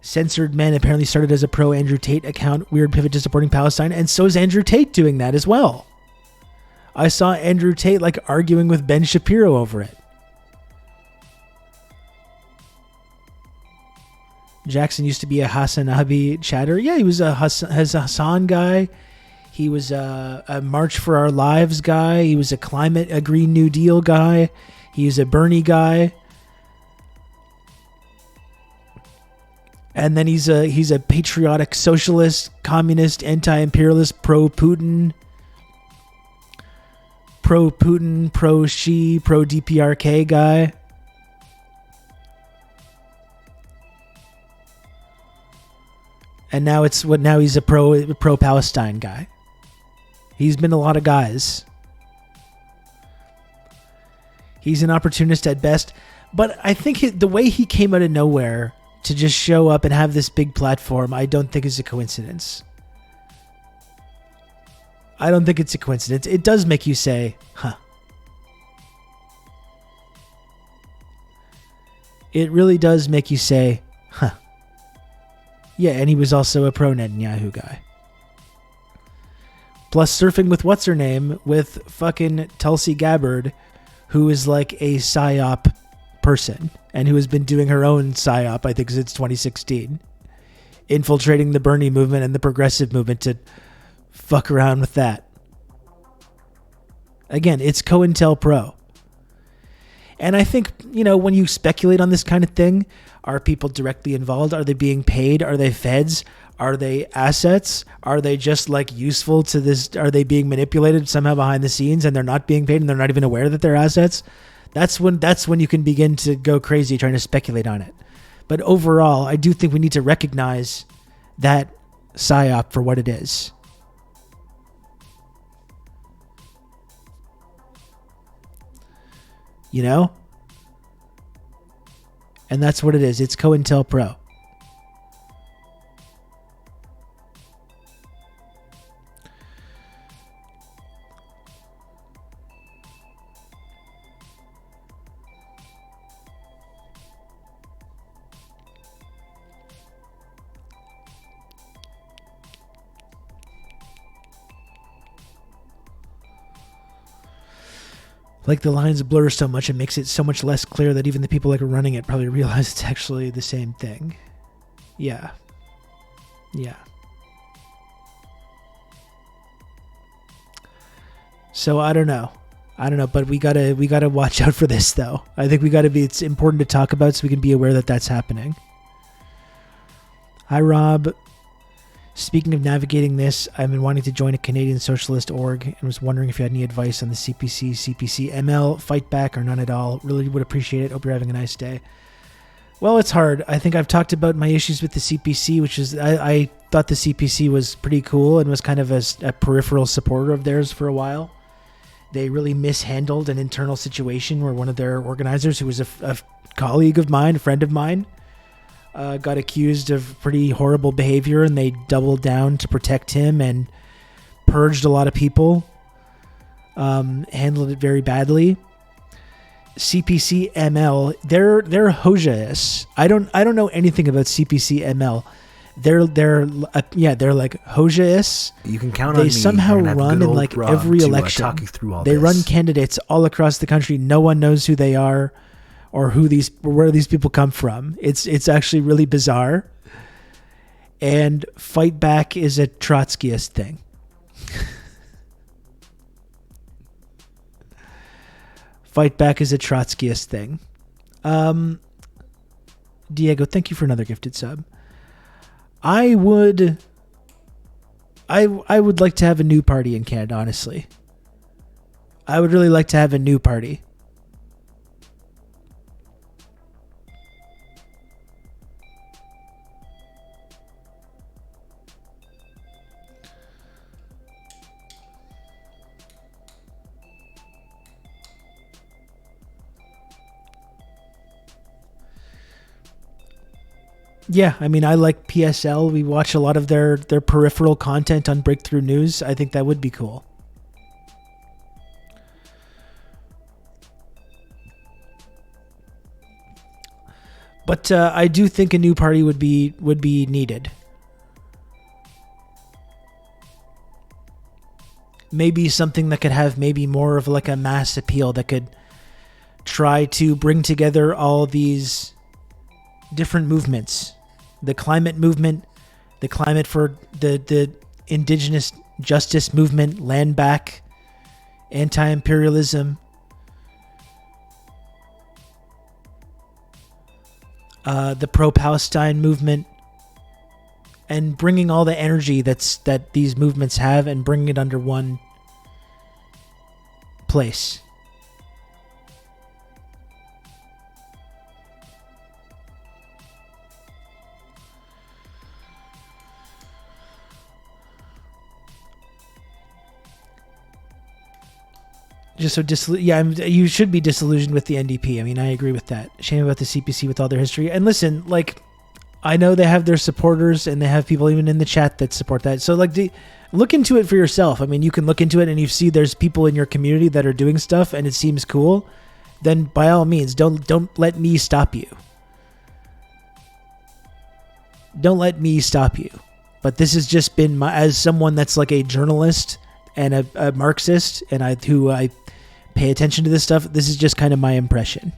Censored Men apparently started as a pro Andrew Tate account. Weird pivot to supporting Palestine. And so is Andrew Tate doing that as well. I saw Andrew Tate like arguing with Ben Shapiro over it. Jackson used to be a Hassanabi chatter. Yeah, he was a Hassan guy. He was a March for Our Lives guy. He was a Green New Deal guy. He was a Bernie guy. And then he's a patriotic socialist, communist, anti-imperialist, pro-Putin, pro-Xi, pro-DPRK guy. And now he's a pro-Palestine guy. He's been a lot of guys. He's an opportunist at best, but I think the way he came out of nowhere to just show up and have this big platform, I don't think is a coincidence. I don't think it's a coincidence. It does make you say, huh. It really does make you say, huh. Yeah, and he was also a pro-Netanyahu guy. Plus surfing with what's-her-name, with fucking Tulsi Gabbard, who is like a PSYOP person, and who has been doing her own PSYOP, I think, since 2016. Infiltrating the Bernie movement and the progressive movement to fuck around with that. Again, it's COINTELPRO. And I think, you know, when you speculate on this kind of thing, are people directly involved? Are they being paid? Are they feds? Are they assets? Are they just like useful to this? Are they being manipulated somehow behind the scenes and they're not being paid and they're not even aware that they're assets? That's when you can begin to go crazy trying to speculate on it. But overall, I do think we need to recognize that PSYOP for what it is. You know? And that's what it is. It's COINTELPRO. Like the lines blur so much, it makes it so much less clear that even the people like running it probably realize it's actually the same thing. Yeah. Yeah. So I don't know, but we gotta watch out for this though. I think it's important to talk about so we can be aware that that's happening. Hi Rob. Speaking of navigating this, I've been wanting to join a Canadian socialist org and was wondering if you had any advice on the CPC, ML, fight back, or none at all. Really would appreciate it. Hope you're having a nice day. Well, it's hard. I think I've talked about my issues with the CPC, which is I thought the CPC was pretty cool and was kind of a peripheral supporter of theirs for a while. They really mishandled an internal situation where one of their organizers, who was a colleague of mine, a friend of mine, got accused of pretty horrible behavior, and they doubled down to protect him and purged a lot of people. Handled it very badly. CPC ML, they're Hojaists. I don't know anything about CPC ML. They're like Hojaists. You can count on me. They somehow run in like every election. Talk you through all they this. run candidates all across the country. No one knows who they are or where these people come from. It's actually really bizarre. And fight back is a Trotskyist thing. Fight back is a Trotskyist thing. Diego, thank you for another gifted sub. I would like to have a new party in Canada, honestly. I would really like to have a new party. Yeah, I mean, I like PSL. We watch a lot of their peripheral content on Breakthrough News. I think that would be cool. But I do think a new party would be needed. Maybe something that could have maybe more of like a mass appeal that could try to bring together all these different movements. The climate movement, the climate for the indigenous justice movement, land back, anti-imperialism, the pro-Palestine movement, and bringing all the energy that these movements have and bringing it under one place. Just so you should be disillusioned with the NDP. I mean, I agree with that. Shame about the CPC with all their history. And listen, like, I know they have their supporters and they have people even in the chat that support that. So, like, look into it for yourself. I mean, you can look into it and you see there's people in your community that are doing stuff and it seems cool. Then, by all means, don't let me stop you. Don't let me stop you. But this has just been as someone that's like a journalist and a Marxist, and I pay attention to this stuff, this is just kind of my impression.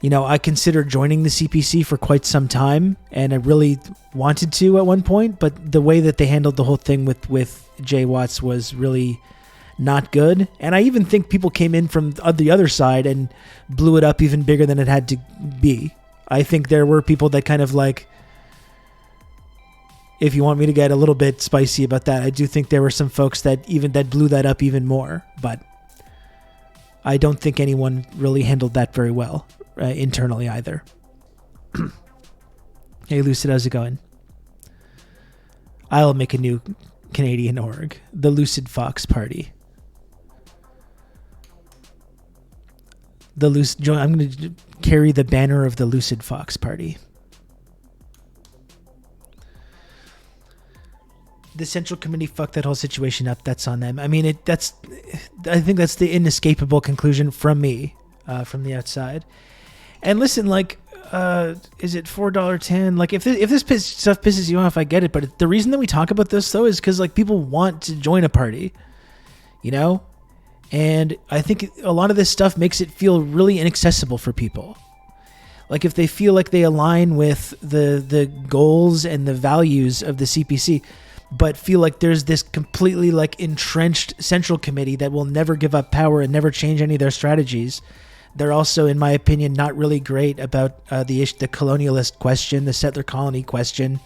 You know, I considered joining the CPC for quite some time, and I really wanted to at one point, but the way that they handled the whole thing with Jay Watts was really not good. And I even think people came in from the other side and blew it up even bigger than it had to be. I think there were people that kind of like, if you want me to get a little bit spicy about that, I do think there were some folks that blew that up even more, but I don't think anyone really handled that very well internally either. Hey Lucid, how's it going? I'll make a new Canadian org, the Lucid Fox Party. I'm going to carry the banner of the Lucid Fox Party. The Central Committee fucked that whole situation up. That's on them. I mean, I think that's the inescapable conclusion from me, from the outside. And listen, like, is it $4.10? Like, if this stuff pisses you off, I get it. But the reason that we talk about this, though, is because, like, people want to join a party, you know? And I think a lot of this stuff makes it feel really inaccessible for people. Like, if they feel like they align with the goals and the values of the CPC, but feel like there's this completely, like, entrenched Central Committee that will never give up power and never change any of their strategies. They're also, in my opinion, not really great about the colonialist question, the settler colony question,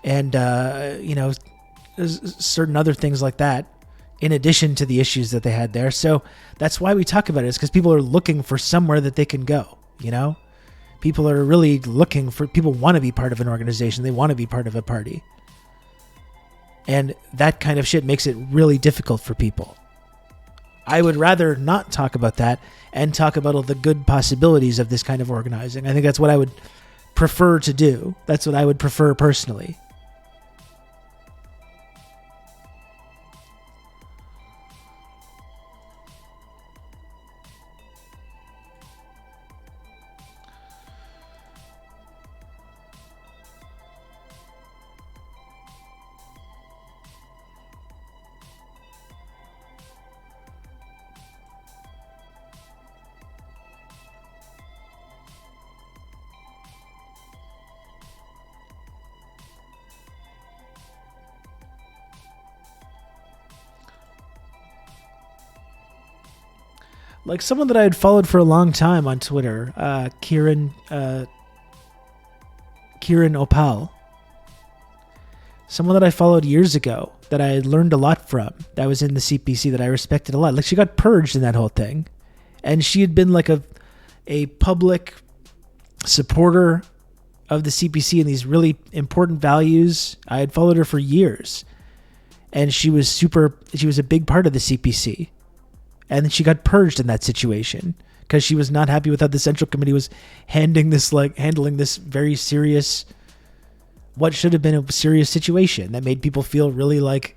and certain other things like that, in addition to the issues that they had there. So that's why we talk about it, is because people are looking for somewhere that they can go, you know? People are really looking for, people want to be part of an organization. They want to be part of a party. And that kind of shit makes it really difficult for people. I would rather not talk about that and talk about all the good possibilities of this kind of organizing. I think that's what I would prefer to do. That's what I would prefer personally. Like someone that I had followed for a long time on Twitter, Kieran Opal. Someone that I followed years ago that I had learned a lot from, that was in the CPC, that I respected a lot. Like, she got purged in that whole thing. And she had been like a public supporter of the CPC and these really important values. I had followed her for years. And she was a big part of the CPC. And then she got purged in that situation because she was not happy with how the Central Committee was handling this very serious, what should have been a serious situation that made people feel really, like,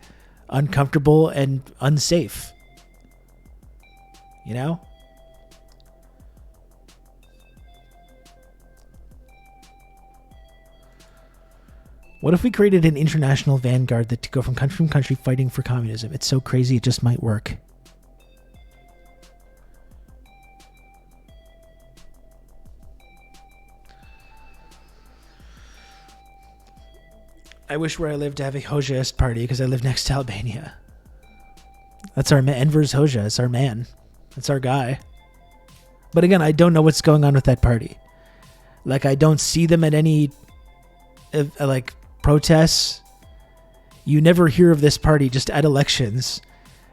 uncomfortable and unsafe. You know? What if we created an international vanguard that to go from country fighting for communism? It's so crazy, it just might work. I wish where I live to have a Hojaist party because I live next to Albania. That's our man. Enver's Hoja. It's our man. That's our guy. But again, I don't know what's going on with that party. Like, I don't see them at any protests. You never hear of this party just at elections.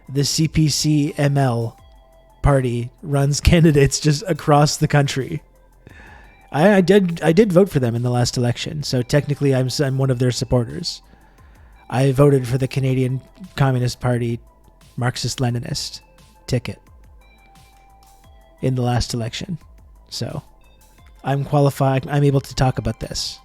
The CPC ML party runs candidates just across the country. I did vote for them in the last election, so technically I'm one of their supporters. I voted for the Canadian Communist Party Marxist-Leninist ticket in the last election. So I'm qualified. I'm able to talk about this.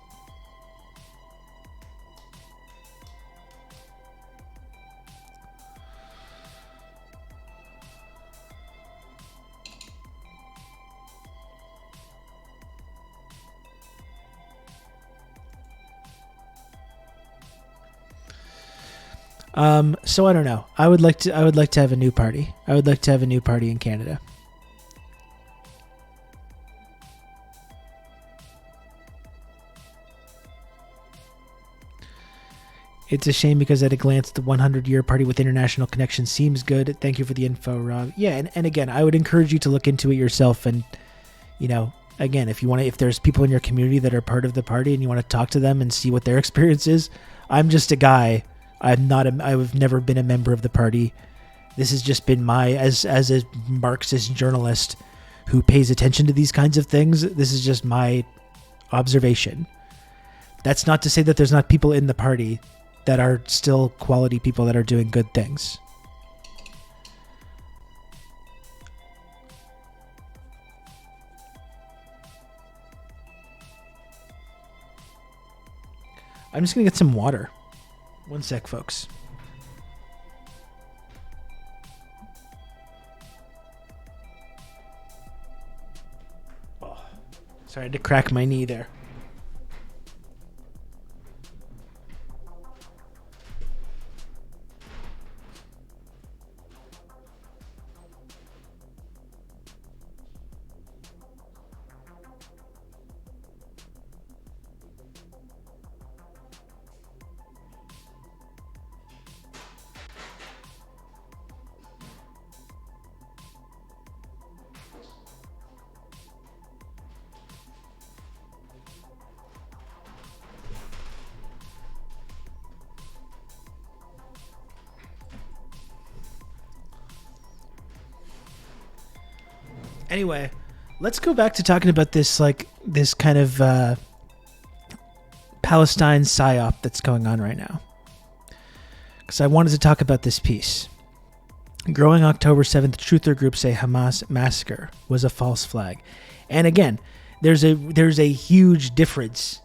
So I don't know. I would like to have a new party. I would like to have a new party in Canada. It's a shame because at a glance, the 100-year party with international connections seems good. Thank you for the info, Rob. Yeah, and again, I would encourage you to look into it yourself. And, you know, again, if there's people in your community that are part of the party and you want to talk to them and see what their experience is, I'm just a guy. I've never been a member of the party. This has just been as a Marxist journalist who pays attention to these kinds of things, this is just my observation. That's not to say that there's not people in the party that are still quality people that are doing good things. I'm just going to get some water. One sec, folks. Oh, sorry, I had to crack my knee there. Anyway, let's go back to talking about this, like, this kind of Palestine PSYOP that's going on right now. Because I wanted to talk about this piece. Growing October 7th, truther groups say Hamas massacre was a false flag. And again, there's a huge difference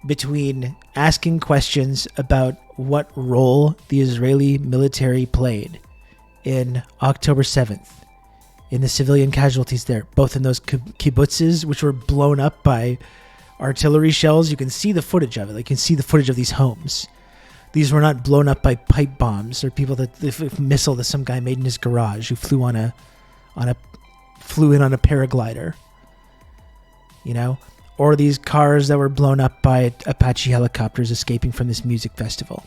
between asking questions about what role the Israeli military played in October 7th. In the civilian casualties there, both in those kibbutzes, which were blown up by artillery shells. You can see the footage of it. Like, you can see the footage of these homes. These were not blown up by pipe bombs or people that missile that some guy made in his garage who flew in on a paraglider. You know, or these cars that were blown up by Apache helicopters escaping from this music festival.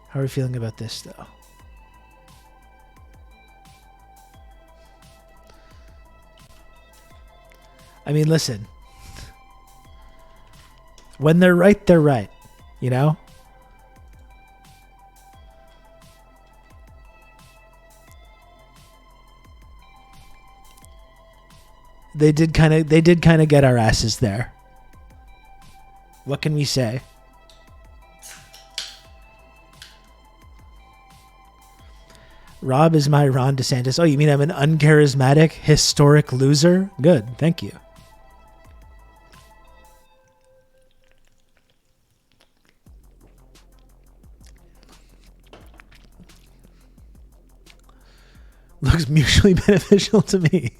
How are we feeling about this, though? I mean, listen. When they're right, they're right. You know? They did kind of get our asses there. What can we say? Rob is my Ron DeSantis. Oh, you mean I'm an uncharismatic, historic loser? Good, thank you. Looks mutually beneficial to me.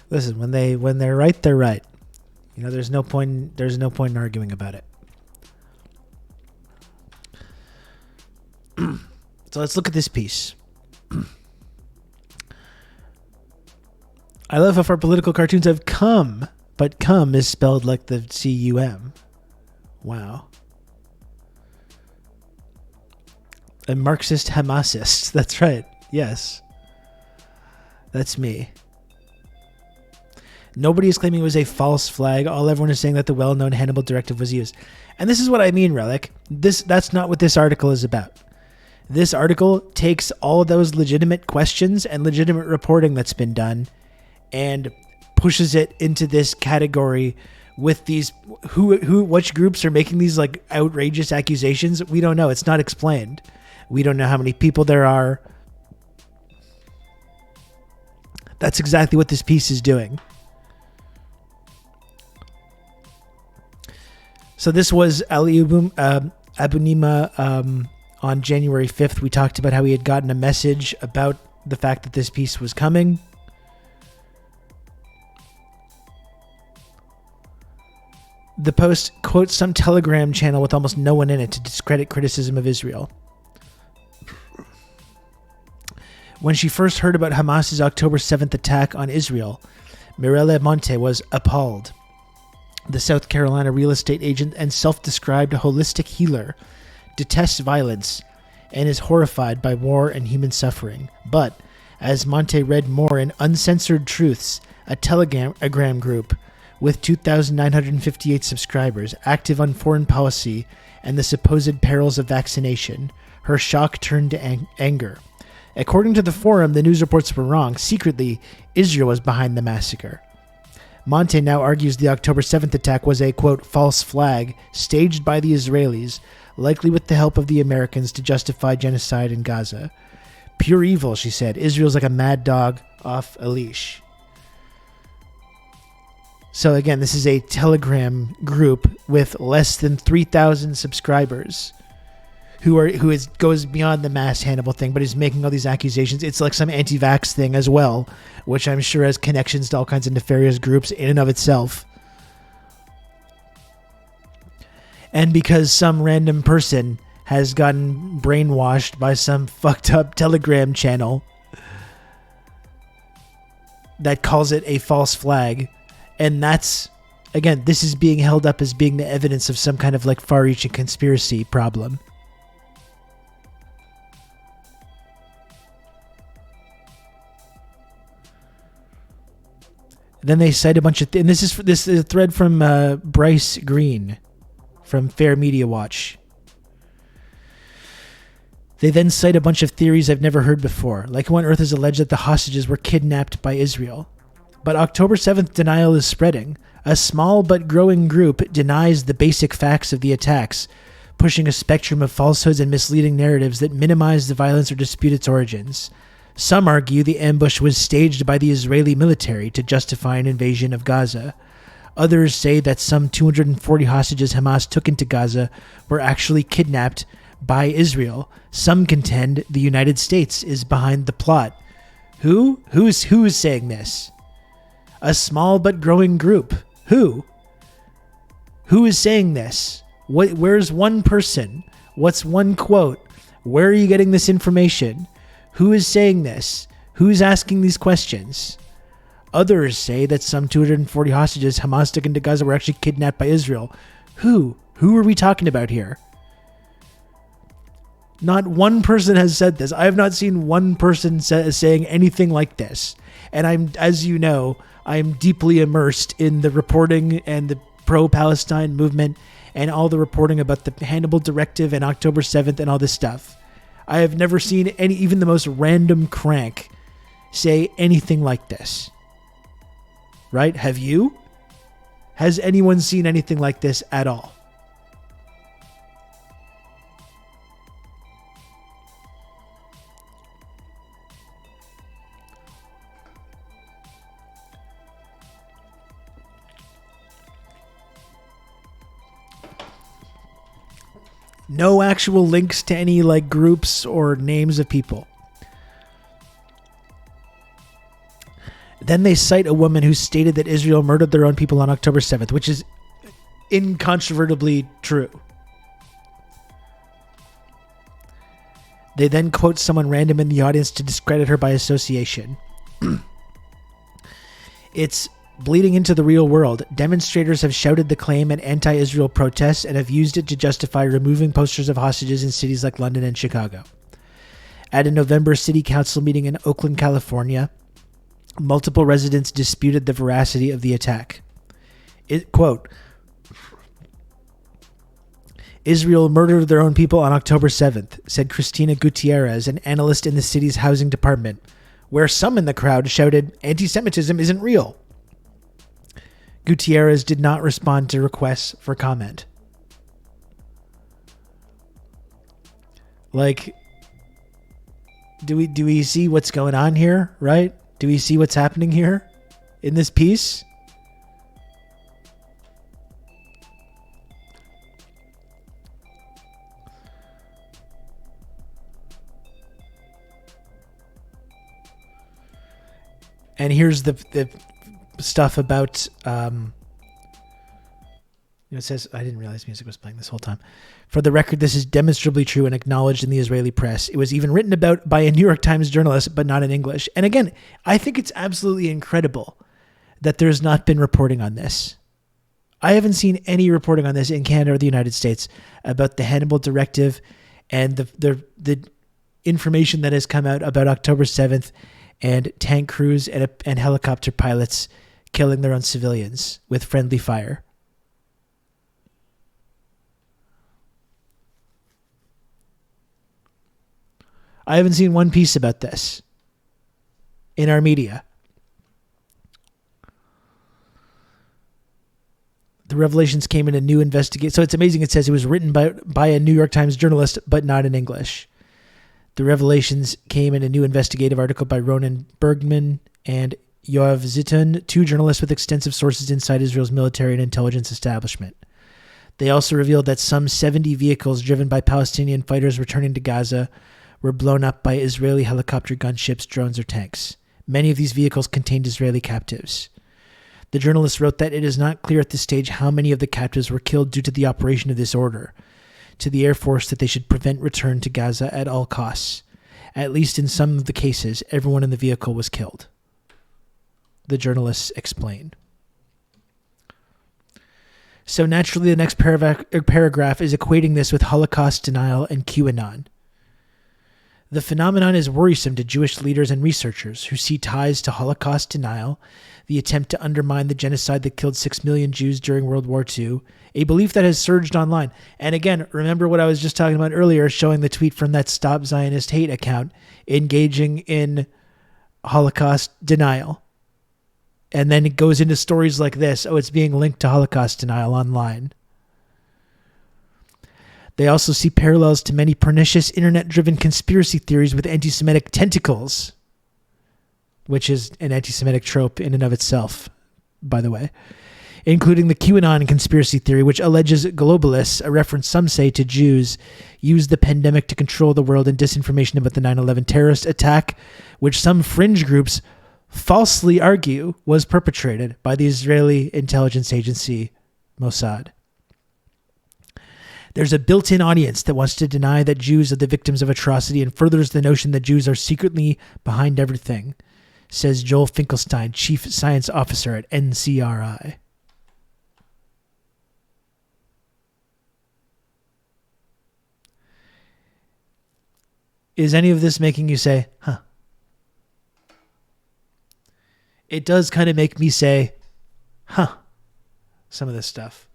Listen, when they're right, they're right. You know, there's no point in arguing about it. So let's look at this piece. I love how our political cartoons have come, but "come" is spelled like the C-U-M. Wow. A Marxist Hamasist. That's right. Yes. That's me. Nobody is claiming it was a false flag. All everyone is saying that the well-known Hannibal directive was used. And this is what I mean, Relic. That's not what this article is about. This article takes all of those legitimate questions and legitimate reporting that's been done and pushes it into this category with these which groups are making these like outrageous accusations. We don't know. It's not explained. We don't know how many people there are. That's exactly what this piece is doing. So this was Ali Abunimah on January 5th. We talked about how he had gotten a message about the fact that this piece was coming. The post quotes some Telegram channel with almost no one in it to discredit criticism of Israel. When she first heard about Hamas's October 7th attack on Israel, Mirelle Monte was appalled. The South Carolina real estate agent and self-described holistic healer detests violence and is horrified by war and human suffering. But, as Monte read more in Uncensored Truths, a Telegram group with 2,958 subscribers, active on foreign policy and the supposed perils of vaccination, her shock turned to anger. According to the forum, the news reports were wrong. Secretly, Israel was behind the massacre. Monte now argues the October 7th attack was a, quote, false flag staged by the Israelis, likely with the help of the Americans to justify genocide in Gaza. Pure evil, she said. Israel's like a mad dog off a leash. So again, this is a Telegram group with less than 3,000 subscribers goes beyond the mass Hannibal thing, but is making all these accusations. It's like some anti-vax thing as well, which I'm sure has connections to all kinds of nefarious groups in and of itself. And because some random person has gotten brainwashed by some fucked up Telegram channel that calls it a false flag, and that's, again, this is being held up as being the evidence of some kind of like far-reaching conspiracy problem. Then they cite a bunch of and this is a thread from Bryce Green from Fair Media Watch. They then cite a bunch of theories I've never heard before. Like how on earth is alleged that the hostages were kidnapped by Israel. But October 7th denial is spreading. A small but growing group denies the basic facts of the attacks, pushing a spectrum of falsehoods and misleading narratives that minimize the violence or dispute its origins. Some argue the ambush was staged by the Israeli military to justify an invasion of Gaza. Others say that some 240 hostages Hamas took into Gaza were actually kidnapped by Israel. Some contend the United States is behind the plot. Who is saying this? A small but growing group. Who is saying this? Where's one person? What's one quote? Where are you getting this information? Who is saying this? Who's asking these questions? Others say that some 240 hostages Hamas took into Gaza were actually kidnapped by Israel. Who? Who are we talking about here? Not one person has said this. I have not seen one person saying anything like this. And as you know, I'm deeply immersed in the reporting and the pro-Palestine movement and all the reporting about the Hannibal Directive and October 7th and all this stuff. I have never seen even the most random crank say anything like this. Right? Have you? Has anyone seen anything like this at all? No actual links to any like groups or names of people. Then they cite a woman who stated that Israel murdered their own people on October 7th, which is incontrovertibly true. They then quote someone random in the audience to discredit her by association. It's bleeding into the real world. Demonstrators have shouted the claim at anti-Israel protests and have used it to justify removing posters of hostages in cities like London and Chicago. At a November city council meeting in Oakland, California, multiple residents disputed the veracity of the attack. Quote, Israel murdered their own people on October 7th, said Cristina Gutierrez, an analyst in the city's housing department, where some in the crowd shouted, anti-Semitism isn't real. Gutierrez did not respond to requests for comment. Like, do we see what's going on here, right? Do we see what's happening here in this piece? And here's the stuff about, it says, I didn't realize music was playing this whole time. For the record, this is demonstrably true and acknowledged in the Israeli press. It was even written about by a New York Times journalist, but not in English. And again, I think it's absolutely incredible that there's not been reporting on this. I haven't seen any reporting on this in Canada or the United States about the Hannibal Directive and the information that has come out about October 7th and tank crews and helicopter pilots killing their own civilians with friendly fire. I haven't seen one piece about this in our media. The revelations came in a new investigation. So it's amazing. It says it was written by a New York Times journalist, but not in English. The revelations came in a new investigative article by Ronan Bergman and Yoav Zitun, 2 journalists with extensive sources inside Israel's military and intelligence establishment. They also revealed that some 70 vehicles driven by Palestinian fighters returning to Gaza were blown up by Israeli helicopter gunships, drones, or tanks. Many of these vehicles contained Israeli captives. The journalist wrote that it is not clear at this stage how many of the captives were killed due to the operation of this order to the Air Force that they should prevent return to Gaza at all costs. At least in some of the cases, everyone in the vehicle was killed. The journalists explained. So naturally, the next paragraph is equating this with Holocaust denial and QAnon. The phenomenon is worrisome to Jewish leaders and researchers who see ties to Holocaust denial, the attempt to undermine the genocide that killed 6 million Jews during World War II, a belief that has surged online. And again, remember what I was just talking about earlier, showing the tweet from that Stop Zionist Hate account engaging in Holocaust denial. And then it goes into stories like this. Oh, it's being linked to Holocaust denial online. They also see parallels to many pernicious internet-driven conspiracy theories with anti-Semitic tentacles, which is an anti-Semitic trope in and of itself, by the way, including the QAnon conspiracy theory, which alleges globalists, a reference some say to Jews, used the pandemic to control the world, and disinformation about the 9/11 terrorist attack, which some fringe groups falsely argue was perpetrated by the Israeli intelligence agency Mossad. There's a built-in audience that wants to deny that Jews are the victims of atrocity and furthers the notion that Jews are secretly behind everything, says Joel Finkelstein, Chief Science Officer at NCRI. Is any of this making you say, huh? It does kind of make me say, huh, some of this stuff.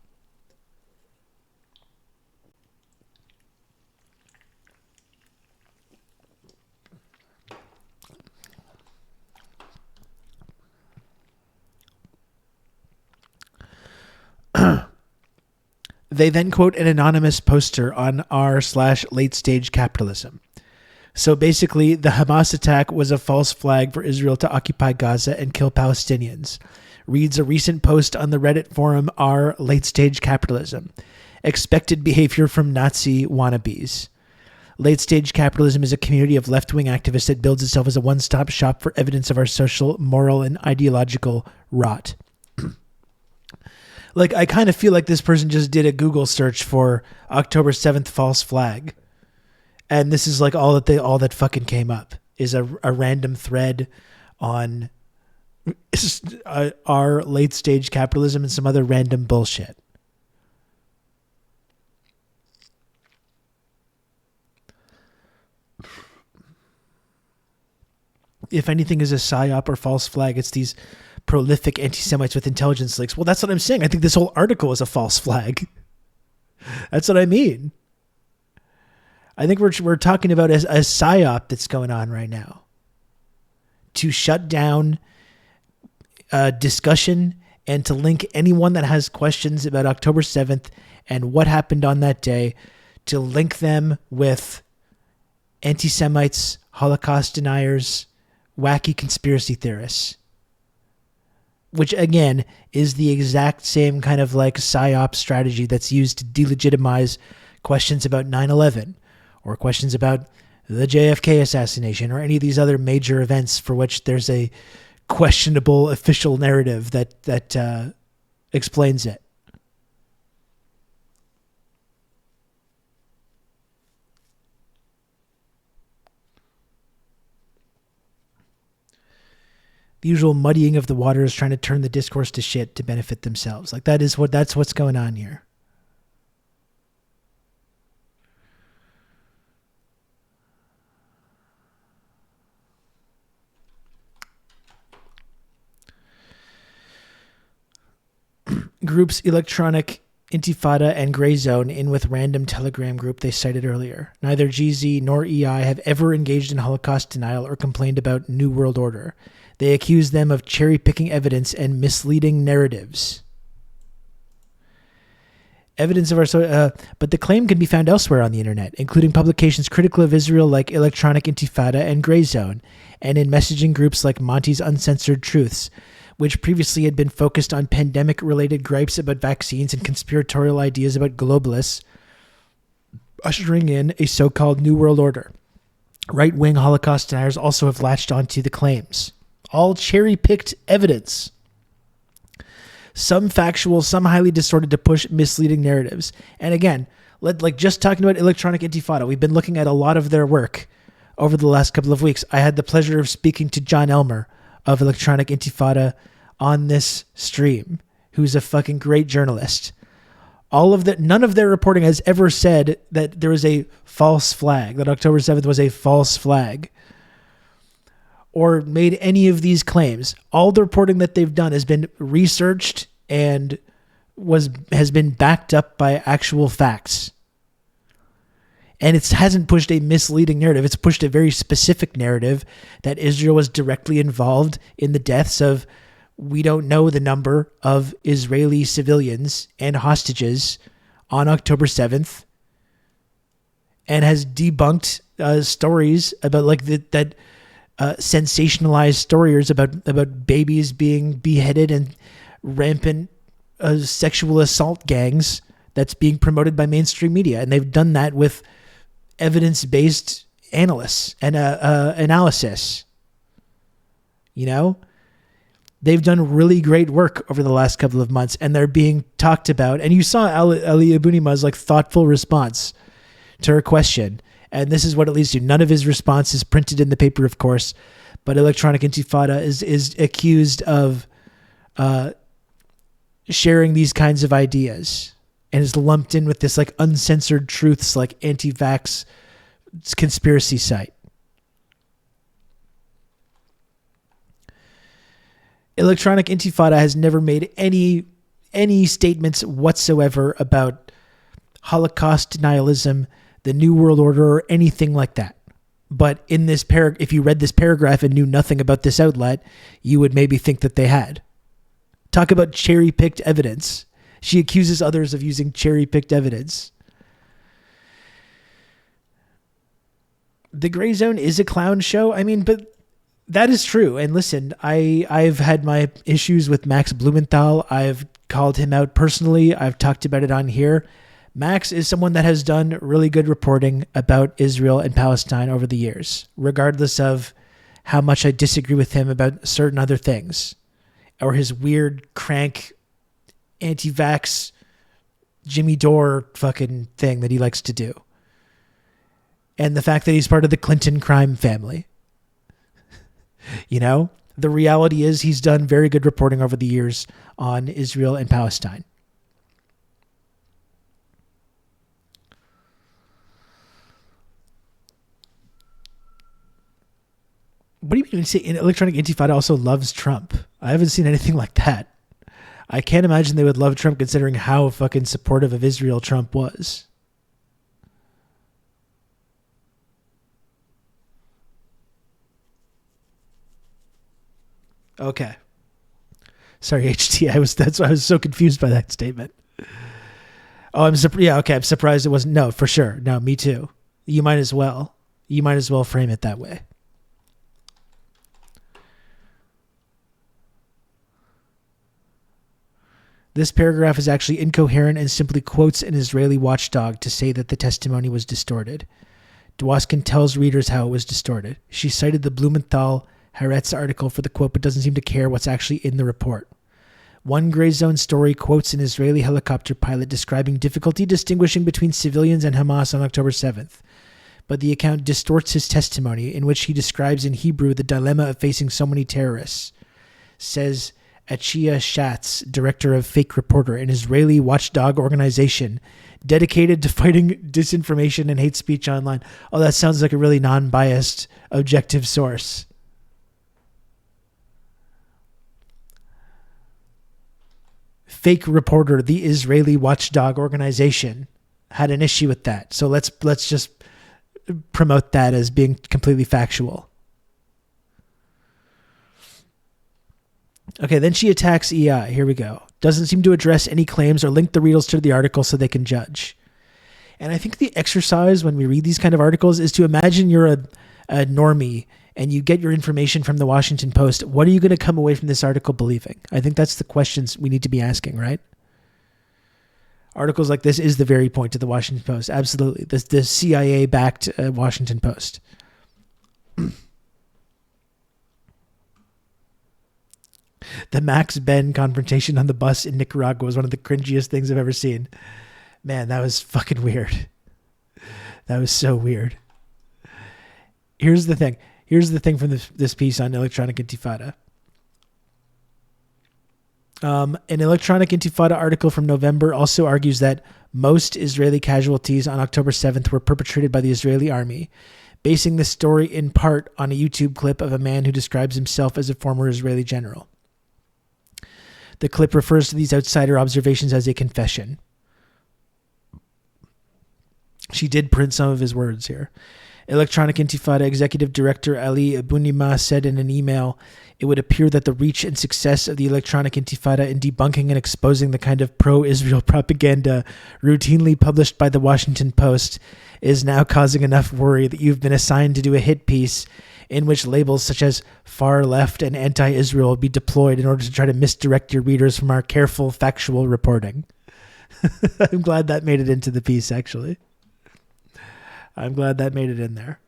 They then quote an anonymous poster on r/late stage capitalism. So basically, the Hamas attack was a false flag for Israel to occupy Gaza and kill Palestinians. Reads a recent post on the Reddit forum r/late stage capitalism. Expected behavior from Nazi wannabes. Late stage capitalism is a community of left-wing activists that builds itself as a one-stop shop for evidence of our social, moral, and ideological rot. Like, I kind of feel like this person just did a Google search for October 7th false flag. And this is like all that fucking came up is a random thread on our late stage capitalism and some other random bullshit. If anything is a PSYOP or false flag, it's these prolific anti-Semites with intelligence leaks. Well, that's what I'm saying. I think this whole article is a false flag. That's what I mean. I think we're talking about a PSYOP that's going on right now to shut down discussion and to link anyone that has questions about October 7th and what happened on that day, to link them with anti-Semites, Holocaust deniers, wacky conspiracy theorists. Which, again, is the exact same kind of like PSYOP strategy that's used to delegitimize questions about 9/11 or questions about the JFK assassination or any of these other major events for which there's a questionable official narrative that explains it. The usual muddying of the water is trying to turn the discourse to shit to benefit themselves. Like that's what's going on here. Groups Electronic Intifada and Grey Zone in with random Telegram group they cited earlier. Neither GZ nor EI have ever engaged in Holocaust denial or complained about New World Order. They accuse them of cherry-picking evidence and misleading narratives. Evidence of our but the claim can be found elsewhere on the internet, including publications critical of Israel like Electronic Intifada and Grey Zone, and in messaging groups like Monty's Uncensored Truths, which previously had been focused on pandemic-related gripes about vaccines and conspiratorial ideas about globalists, ushering in a so-called New World Order. Right-wing Holocaust deniers also have latched onto the claims. All cherry-picked evidence. Some factual, some highly distorted to push misleading narratives. And again, just talking about Electronic Intifada, we've been looking at a lot of their work over the last couple of weeks. I had the pleasure of speaking to John Elmer of Electronic Intifada on this stream, who's a fucking great journalist. None of their reporting has ever said that there was a false flag, that October 7th was a false flag, or made any of these claims. All the reporting that they've done has been researched and has been backed up by actual facts. And it hasn't pushed a misleading narrative. It's pushed a very specific narrative that Israel was directly involved in the deaths of, we don't know the number of Israeli civilians and hostages on October 7th, and has debunked stories about sensationalized stories about babies being beheaded and rampant sexual assault gangs that's being promoted by mainstream media. And they've done that with evidence-based analysis and analysis. You know, they've done really great work over the last couple of months, and they're being talked about. And you saw Ali Abunima's thoughtful response to her question. And this is what it leads to. None of his response is printed in the paper, of course, but Electronic Intifada is accused of sharing these kinds of ideas, and is lumped in with this uncensored truths, anti-vax conspiracy site. Electronic Intifada has never made any statements whatsoever about Holocaust denialism, the New World Order, or anything like that. But in this if you read this paragraph and knew nothing about this outlet, you would maybe think that they had. Talk about cherry-picked evidence. She accuses others of using cherry-picked evidence. The Grey Zone is a clown show. I mean, but that is true. And listen, I've had my issues with Max Blumenthal. I've called him out personally. I've talked about it on here. Max is someone that has done really good reporting about Israel and Palestine over the years, regardless of how much I disagree with him about certain other things, or his weird crank anti-vax Jimmy Dore fucking thing that he likes to do. And the fact that he's part of the Clinton crime family. You know, the reality is he's done very good reporting over the years on Israel and Palestine. What do you mean? Say Electronic Intifada also loves Trump? I haven't seen anything like that. I can't imagine they would love Trump considering how fucking supportive of Israel Trump was. Okay. Sorry, HT. That's why I was so confused by that statement. Oh, I'm surprised it wasn't. No, for sure. No, me too. You might as well frame it that way. This paragraph is actually incoherent and simply quotes an Israeli watchdog to say that the testimony was distorted. Dwoskin tells readers how it was distorted. She cited the Blumenthal Haaretz article for the quote, but doesn't seem to care what's actually in the report. One Grey Zone story quotes an Israeli helicopter pilot describing difficulty distinguishing between civilians and Hamas on October 7th. But the account distorts his testimony, in which he describes in Hebrew the dilemma of facing so many terrorists. Says Achia Schatz, director of Fake Reporter, an Israeli watchdog organization dedicated to fighting disinformation and hate speech online. Oh, that sounds like a really non-biased, objective source. Fake Reporter, the Israeli watchdog organization, had an issue with that. So let's just promote that as being completely factual. Okay, then she attacks EI. Here we go. Doesn't seem to address any claims or link the readers to the article so they can judge. And I think the exercise when we read these kind of articles is to imagine you're a normie and you get your information from the Washington Post. What are you going to come away from this article believing? I think that's the questions we need to be asking, right? Articles like this is the very point of the Washington Post. Absolutely. The CIA-backed Washington Post. The Max Ben confrontation on the bus in Nicaragua was one of the cringiest things I've ever seen. Man, that was fucking weird. That was so weird. Here's the thing. Here's the thing from this piece on Electronic Intifada. An Electronic Intifada article from November also argues that most Israeli casualties on October 7th were perpetrated by the Israeli army, basing the story in part on a YouTube clip of a man who describes himself as a former Israeli general. The clip refers to these outsider observations as a confession. She did print some of his words here. Electronic Intifada Executive Director Ali Bunima said in an email, "It would appear that the reach and success of the Electronic Intifada in debunking and exposing the kind of pro-Israel propaganda routinely published by the Washington Post is now causing enough worry that you've been assigned to do a hit piece in which labels such as far left and anti-Israel will be deployed in order to try to misdirect your readers from our careful, factual reporting." I'm glad that made it into the piece, actually. I'm glad that made it in there.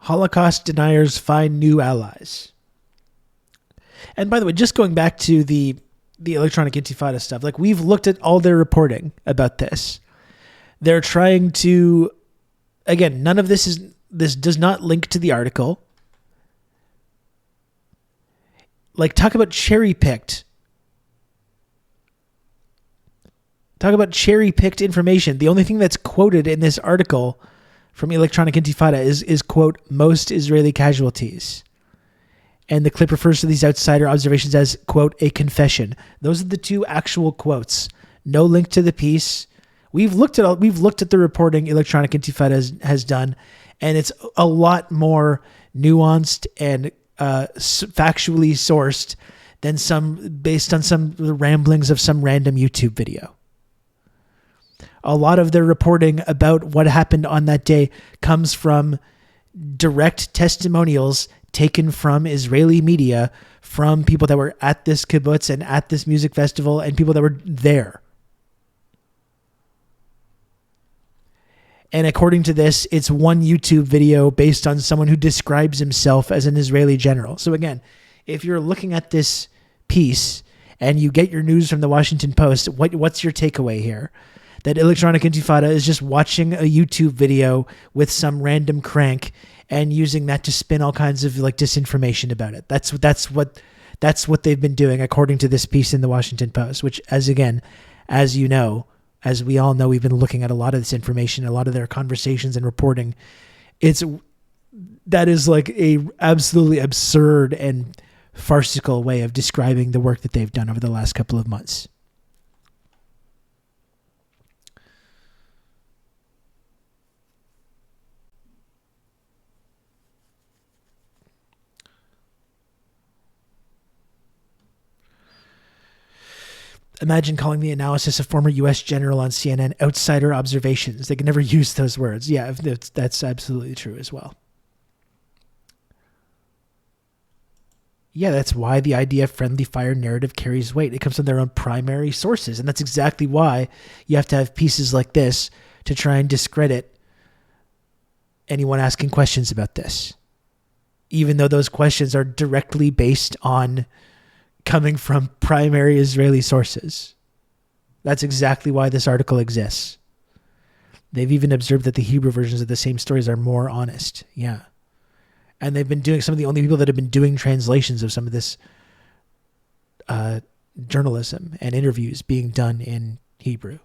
Holocaust deniers find new allies. And by the way, just going back to the Electronic Intifada stuff, like we've looked at all their reporting about this. They're trying to, again, none of this does not link to the article. Like, talk about cherry-picked. Talk about cherry-picked information. The only thing that's quoted in this article from Electronic Intifada is quote, most Israeli casualties. And the clip refers to these outsider observations as, quote, a confession. Those are the two actual quotes. No link to the piece. We've looked at the reporting Electronic Intifada has done, and it's a lot more nuanced and factually sourced than based on some ramblings of some random YouTube video. A lot of their reporting about what happened on that day comes from direct testimonials taken from Israeli media, from people that were at this kibbutz and at this music festival and people that were there. And according to this, it's one YouTube video based on someone who describes himself as an Israeli general. So again, if you're looking at this piece and you get your news from the Washington Post, what's your takeaway here? That Electronic Intifada is just watching a YouTube video with some random crank and using that to spin all kinds of like disinformation about it. That's what they've been doing according to this piece in the Washington Post, which as you know, as we all know, we've been looking at a lot of this information, a lot of their conversations and reporting. That is like a absolutely absurd and farcical way of describing the work that they've done over the last couple of months. Imagine calling the analysis of former U.S. general on CNN outsider observations. They can never use those words. Yeah, that's absolutely true as well. Yeah, that's why the idea of friendly fire narrative carries weight. It comes from their own primary sources. And that's exactly why you have to have pieces like this to try and discredit anyone asking questions about this. Even though those questions are directly based on coming from primary Israeli sources. That's exactly why this article exists. They've even observed that the Hebrew versions of the same stories are more honest. Yeah. And they've been doing some of the only people that have been doing translations of some of this journalism and interviews being done in Hebrew.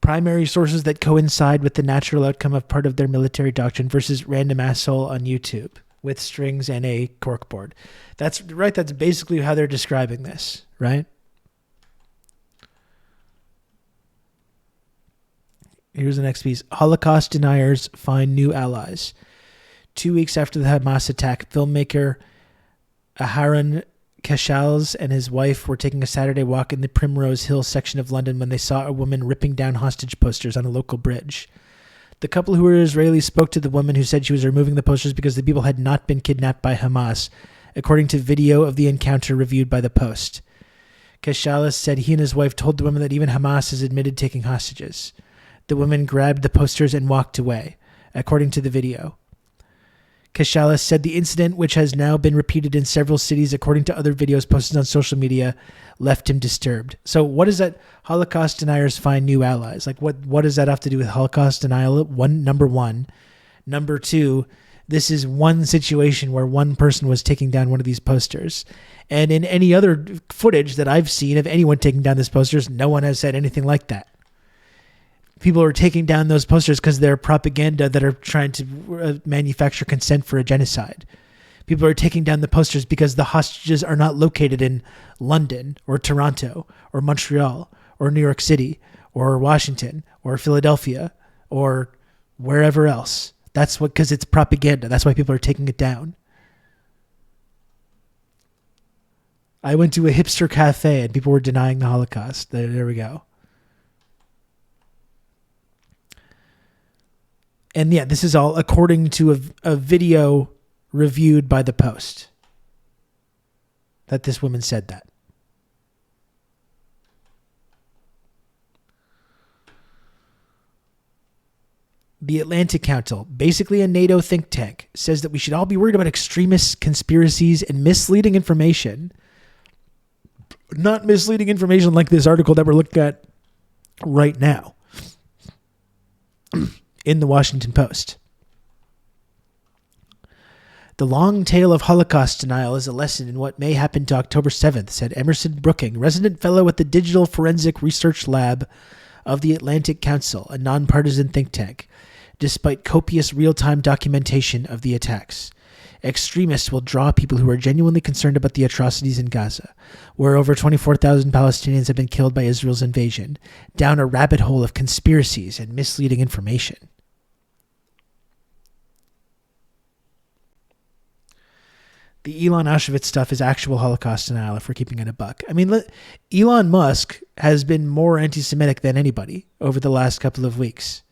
primary sources that coincide with the natural outcome of part of their military doctrine versus random asshole on YouTube with strings and a corkboard. That's right. That's basically how they're describing this, right? Here's the next piece. Holocaust deniers find new allies. 2 weeks after the Hamas attack, filmmaker Aharon Kashals and his wife were taking a Saturday walk in the Primrose Hill section of London when they saw a woman ripping down hostage posters on a local bridge. The couple, who were Israeli, spoke to the woman, who said she was removing the posters because the people had not been kidnapped by Hamas, according to video of the encounter reviewed by the Post. Kashals said he and his wife told the woman that even Hamas has admitted taking hostages. The woman grabbed the posters and walked away, according to the video. Kashals said the incident, which has now been repeated in several cities according to other videos posted on social media, left him disturbed. So what is that? Holocaust deniers find new allies. Like what does that have to do with Holocaust denial? Number one. Number two, this is one situation where one person was taking down one of these posters. And in any other footage that I've seen of anyone taking down these posters, no one has said anything like that. People are taking down those posters because they're propaganda that are trying to manufacture consent for a genocide. People are taking down the posters because the hostages are not located in London or Toronto or Montreal or New York City or Washington or Philadelphia or wherever else. That's what, because it's propaganda. That's why people are taking it down. I went to a hipster cafe and people were denying the Holocaust. There we go. And yeah, this is all according to a video reviewed by the Post that this woman said that. The Atlantic Council, basically a NATO think tank, says that we should all be worried about extremists, conspiracies, and misleading information. Not misleading information like this article that we're looking at right now in the Washington Post. The long tale of Holocaust denial is a lesson in what may happen to October 7th, said Emerson Brooking, resident fellow at the Digital Forensic Research Lab of the Atlantic Council, a nonpartisan think tank, despite copious real-time documentation of the attacks. Extremists will draw people who are genuinely concerned about the atrocities in Gaza, where over 24,000 Palestinians have been killed by Israel's invasion, down a rabbit hole of conspiracies and misleading information. The Elon Auschwitz stuff is actual Holocaust denial, if we're keeping it a buck. I mean, Elon Musk has been more anti-Semitic than anybody over the last couple of weeks.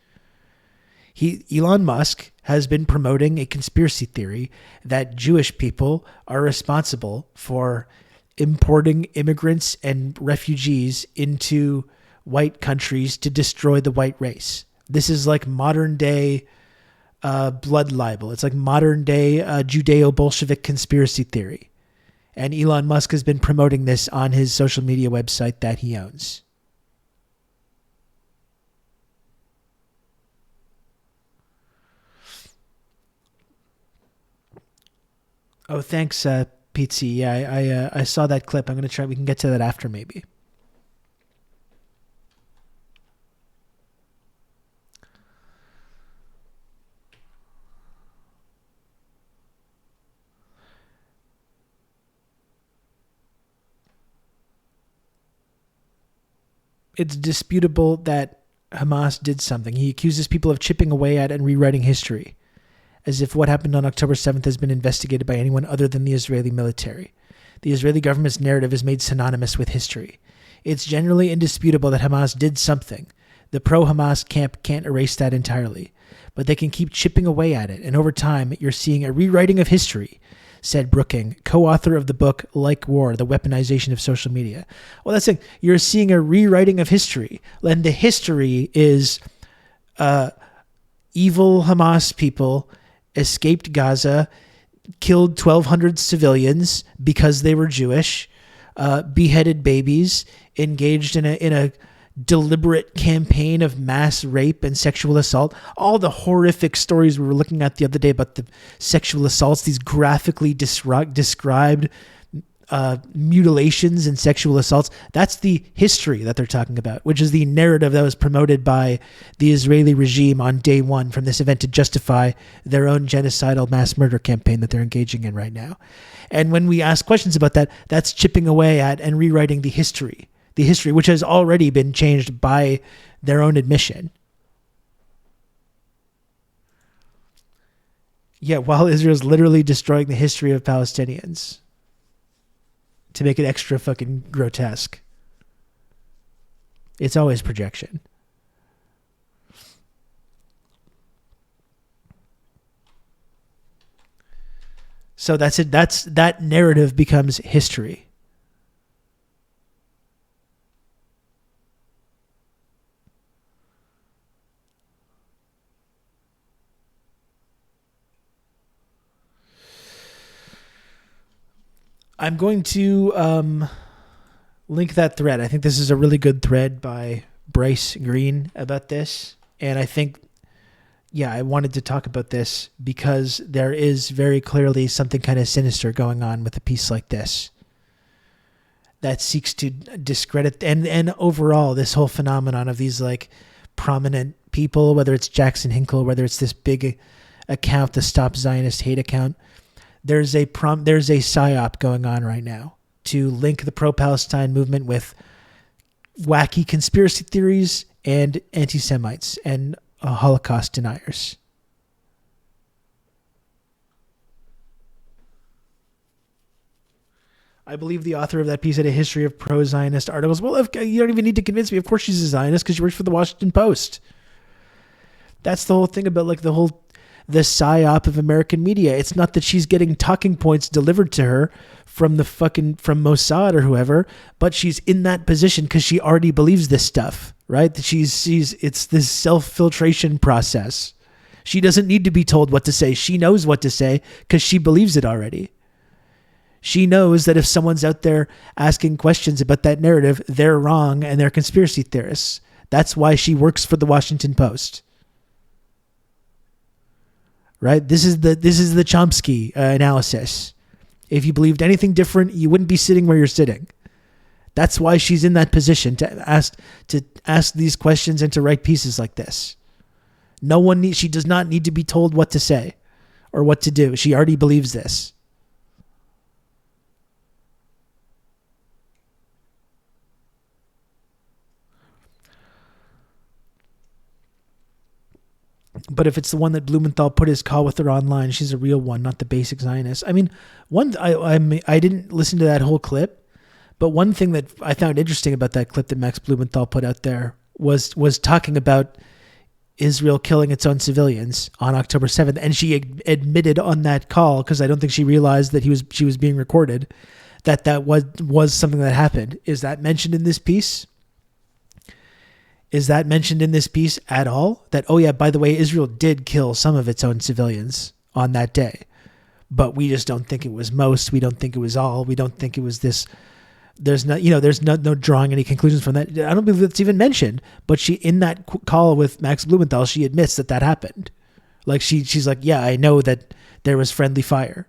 Elon Musk has been promoting a conspiracy theory that Jewish people are responsible for importing immigrants and refugees into white countries to destroy the white race. This is like modern day blood libel. It's like modern day Judeo-Bolshevik conspiracy theory. And Elon Musk has been promoting this on his social media website that he owns. Oh, thanks, Pete. Yeah, I saw that clip. I'm going to try. We can get to that after, maybe. It's disputable that Hamas did something. He accuses people of chipping away at and rewriting history, as if what happened on October 7th has been investigated by anyone other than the Israeli military. The Israeli government's narrative is made synonymous with history. It's generally indisputable that Hamas did something. The pro-Hamas camp can't erase that entirely, but they can keep chipping away at it, and over time, you're seeing a rewriting of history, said Brooking, co-author of the book Like War, The Weaponization of Social Media. Well, that's it. You're seeing a rewriting of history, and the history is evil Hamas people escaped Gaza, killed 1,200 civilians because they were Jewish, beheaded babies, engaged in a deliberate campaign of mass rape and sexual assault. All the horrific stories we were looking at the other day about the sexual assaults, these graphically described mutilations and sexual assaults. That's the history that they're talking about, which is the narrative that was promoted by the Israeli regime on day one from this event to justify their own genocidal mass murder campaign that they're engaging in right now. And when we ask questions about that, that's chipping away at and rewriting the history, which has already been changed by their own admission. Yeah, while Israel's literally destroying the history of Palestinians to make it extra fucking grotesque. It's always projection. So that's it. That narrative becomes history. I'm going to link that thread. I think this is a really good thread by Bryce Green about this. And I think, I wanted to talk about this because there is very clearly something kind of sinister going on with a piece like this that seeks to discredit and overall this whole phenomenon of these like prominent people, whether it's Jackson Hinkle, whether it's this big account, the Stop Zionist Hate account. There's a PSYOP going on right now to link the pro-Palestine movement with wacky conspiracy theories and anti-Semites and Holocaust deniers. I believe the author of that piece had a history of pro-Zionist articles. Well, you don't even need to convince me. Of course she's a Zionist because she works for the Washington Post. That's the whole thing about like the PSYOP of American media. It's not that she's getting talking points delivered to her from from Mossad or whoever, but she's in that position because she already believes this stuff, right? That it's this self-filtration process. She doesn't need to be told what to say. She knows what to say because she believes it already. She knows that if someone's out there asking questions about that narrative, they're wrong and they're conspiracy theorists. That's why she works for the Washington Post. Right? This is the Chomsky analysis. If you believed anything different, you wouldn't be sitting where you're sitting. That's why she's in that position to ask these questions and to write pieces like this. She does not need to be told what to say or what to do. She already believes this. But if it's the one that Blumenthal put his call with her online, she's a real one, not the basic Zionist. I mean, I didn't listen to that whole clip, but one thing that I found interesting about that clip that Max Blumenthal put out there was talking about Israel killing its own civilians on October 7th, and she admitted on that call, because I don't think she realized that she was being recorded, that was something that happened. Is that mentioned in this piece? Is that mentioned in this piece at all? That, oh yeah, by the way, Israel did kill some of its own civilians on that day, but we just don't think it was most. We don't think it was all. We don't think it was this. There's no drawing any conclusions from that. I don't believe that's even mentioned, but she, in that call with Max Blumenthal, she admits that happened. Like she's like, yeah, I know that there was friendly fire.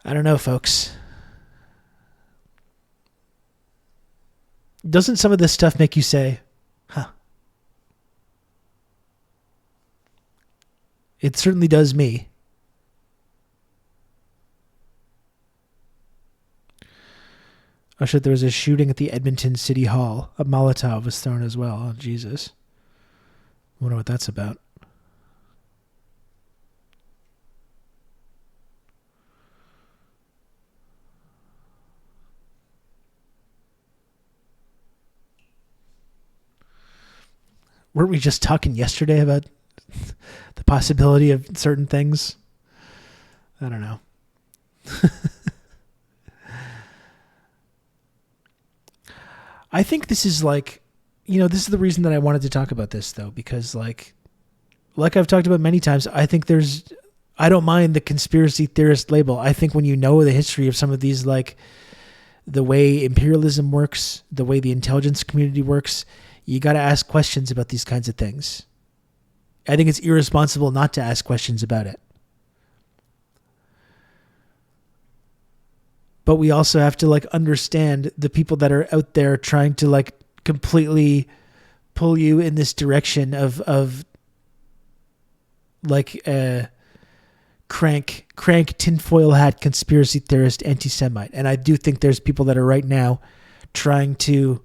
I don't know, folks. Doesn't some of this stuff make you say, huh? It certainly does me. Oh shit, there was a shooting at the Edmonton City Hall. A Molotov was thrown as well. Oh, Jesus. I wonder what that's about. Weren't we just talking yesterday about the possibility of certain things? I don't know. I think this is like, this is the reason that I wanted to talk about this, though, because like I've talked about many times, I think I don't mind the conspiracy theorist label. I think when you know the history of some of these, like the way imperialism works, the way the intelligence community works, You got to ask questions about these kinds of things. I think it's irresponsible not to ask questions about it. But we also have to like understand the people that are out there trying to like completely pull you in this direction of like a crank tinfoil hat conspiracy theorist anti-Semite. And I do think there's people that are right now trying to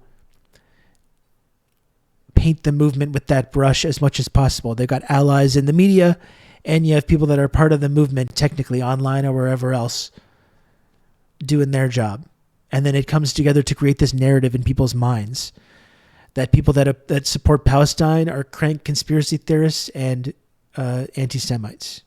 paint the movement with that brush as much as possible. They've got allies in the media, and you have people that are part of the movement technically online or wherever else doing their job. And then it comes together to create this narrative in people's minds that people that support Palestine are crank conspiracy theorists and anti-Semites.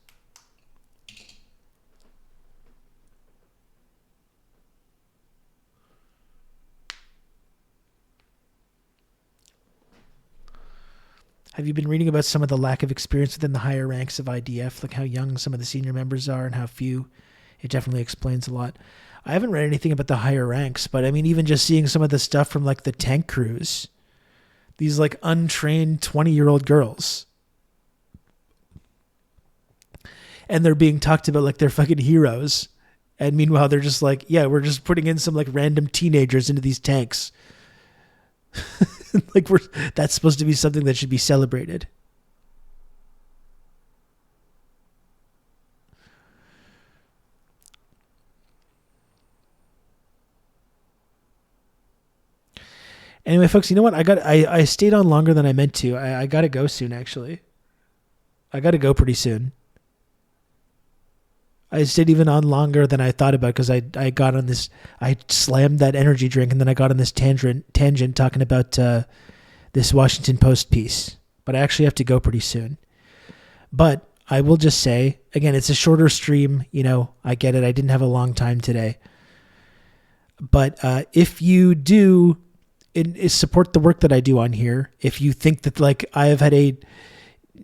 Have you been reading about some of the lack of experience within the higher ranks of IDF, like how young some of the senior members are and how few? It definitely explains a lot. I haven't read anything about the higher ranks, but I mean, even just seeing some of the stuff from like the tank crews, these like untrained 20-year-old girls, and they're being talked about like they're fucking heroes. And meanwhile, they're just like, yeah, we're just putting in some like random teenagers into these tanks. Like that's supposed to be something that should be celebrated. Anyway, folks, you know what? I stayed on longer than I meant to. I got to go soon, actually. I got to go pretty soon. I stayed even on longer than I thought about because I got on this, I slammed that energy drink and then I got on this tangent talking about this Washington Post piece. But I actually have to go pretty soon. But I will just say, again, it's a shorter stream. You know, I get it. I didn't have a long time today. But if you do support the work that I do on here, if you think that like I have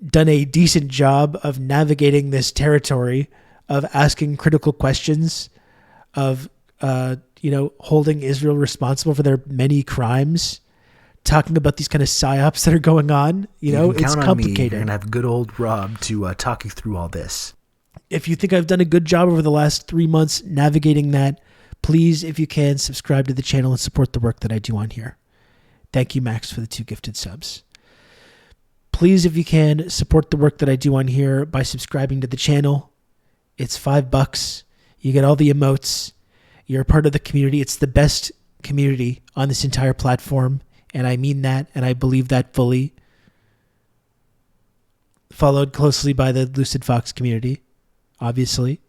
done a decent job of navigating this territory, of asking critical questions, of holding Israel responsible for their many crimes, talking about these kind of psyops that are going on, it's complicated. You're gonna have good old Rob to talk you through all this. If you think I've done a good job over the last 3 months navigating that, please, if you can, subscribe to the channel and support the work that I do on here. Thank you, Max, for the 2 gifted subs. Please, if you can, support the work that I do on here by subscribing to the channel. It's $5. You get all the emotes. You're a part of the community. It's the best community on this entire platform, and I mean that, and I believe that fully. Followed closely by the Lucid Fox community, obviously.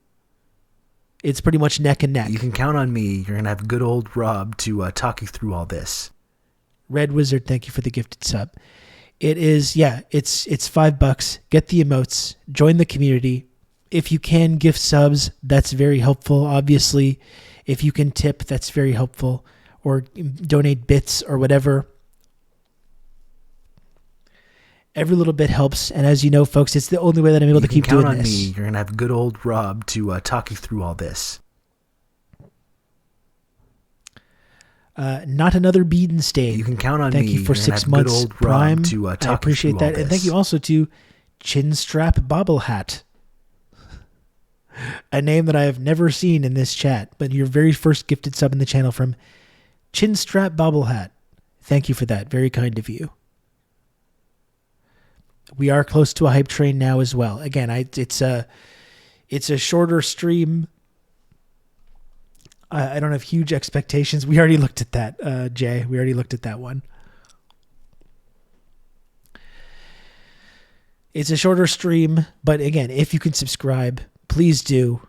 It's pretty much neck and neck. You can count on me. You're going to have good old Rob to talk you through all this. Red Wizard, thank you for the gifted sub. It is, it's $5. Get the emotes. Join the community. If you can gift subs, that's very helpful. Obviously, if you can tip, that's very helpful. Or donate bits or whatever. Every little bit helps. And as you know, folks, it's the only way that I'm able to keep doing this. You can count on me. You're going to have good old Rob to talk you through all this. Not another bead and stain. You can count on me. Thank you for 6 months Prime. I appreciate that. And thank you also to Chinstrap Bobble Hat. A name that I have never seen in this chat, but your very first gifted sub in the channel from Chinstrap Bobble Hat. Thank you for that. Very kind of you. We are close to a hype train now as well. Again, it's a shorter stream. I don't have huge expectations. We already looked at that, Jay. We already looked at that one. It's a shorter stream, but again, if you can subscribe, please do.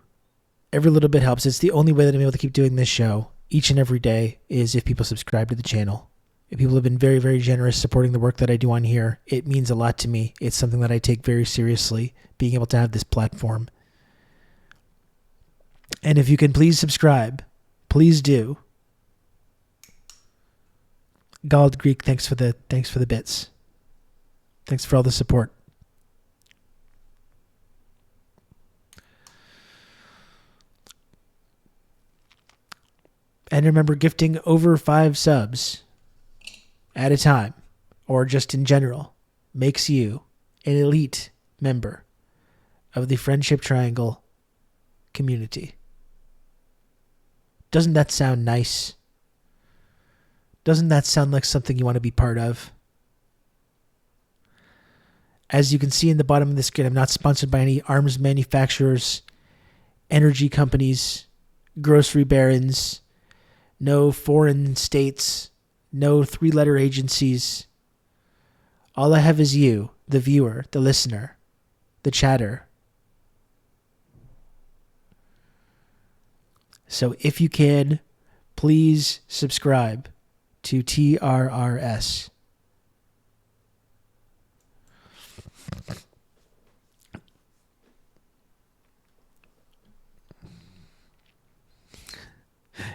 Every little bit helps. It's the only way that I'm able to keep doing this show each and every day is if people subscribe to the channel. If people have been very, very generous supporting the work that I do on here, it means a lot to me. It's something that I take very seriously, being able to have this platform. And if you can please subscribe, please do. Gald Greek, thanks for the bits. Thanks for all the support. And remember, gifting over 5 subs at a time or just in general, makes you an elite member of the Friendship Triangle community. Doesn't that sound nice? Doesn't that sound like something you want to be part of? As you can see in the bottom of the screen, I'm not sponsored by any arms manufacturers, energy companies, grocery barons, no foreign states, no three-letter agencies. All I have is you, the viewer, the listener, the chatter. So if you can, please subscribe to TRRS.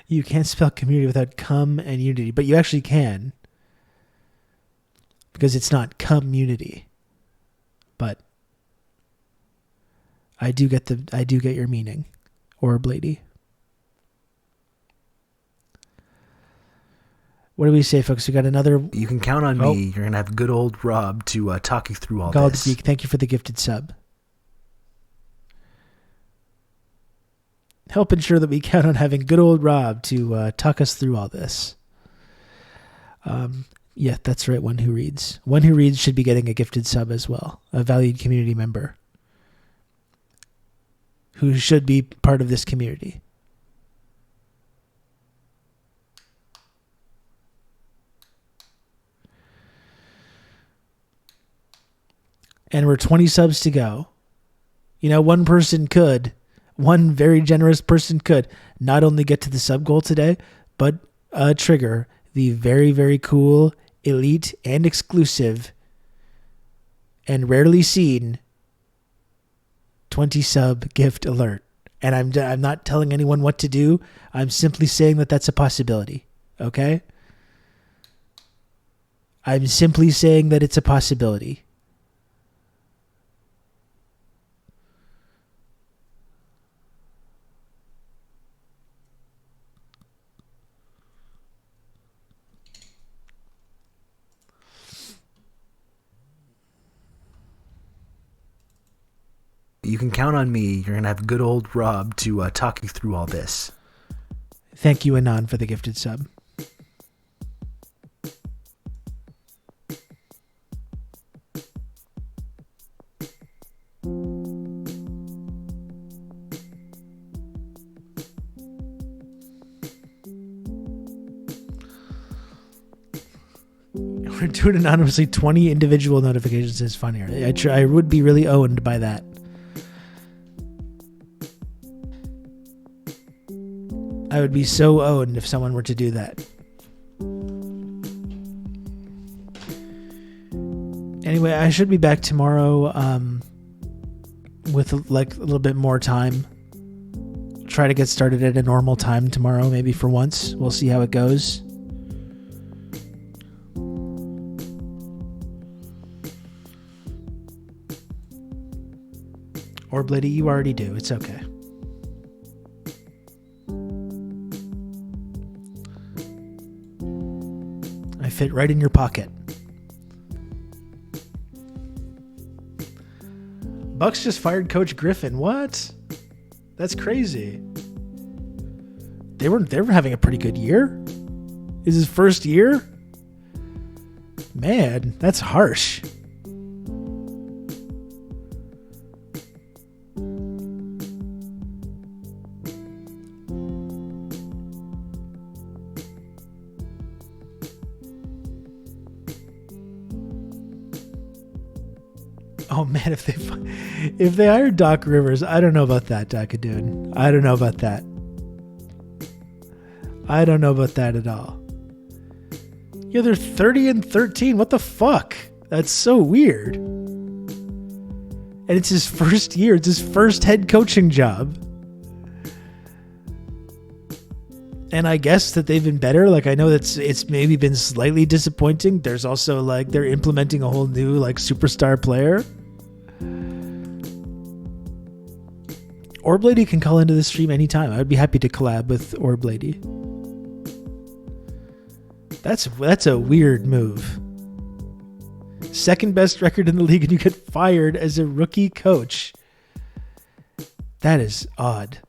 You can't spell community without cum and unity, but you actually can, because it's not community. But I do get your meaning, or Blady. What do we say, folks? We got another. You can count on me. You're gonna have good old Rob to talk you through all Gald this. Geek, thank you for the gifted sub. Help ensure that we count on having good old Rob to talk us through all this. Yeah, that's right. One Who Reads. One Who Reads should be getting a gifted sub as well. A valued community member who should be part of this community. And we're 20 subs to go. You know, one very generous person could not only get to the sub goal today, but trigger the very, very cool, elite, and exclusive, and rarely seen 20 sub gift alert. And I'm not telling anyone what to do. I'm simply saying that that's a possibility. Okay? I'm simply saying that it's a possibility. You can count on me. You're gonna have good old Rob to talk you through all this. Thank you, Anon, for the gifted sub. We're doing anonymously 20 individual notifications is funnier. I would be really owned by that. I would be so owned if someone were to do that. Anyway, I should be back tomorrow with a little bit more time. Try to get started at a normal time tomorrow, maybe for once. We'll see how it goes. Or Blitty, you already do. It's okay. I fit right in your pocket. Bucks just fired Coach Griffin. What? That's crazy. They were having a pretty good year. Is his first year? Man, that's harsh. Oh man, if they hired Doc Rivers, I don't know about that, Dude. I don't know about that. I don't know about that at all. Yeah, they're 30-13. What the fuck? That's so weird. And it's his first year. It's his first head coaching job. And I guess that they've been better. I know that it's maybe been slightly disappointing. There's also they're implementing a whole new superstar player. Orblady can call into the stream anytime. I would be happy to collab with Orblady. That's a weird move. Second best record in the league, and you get fired as a rookie coach. That is odd.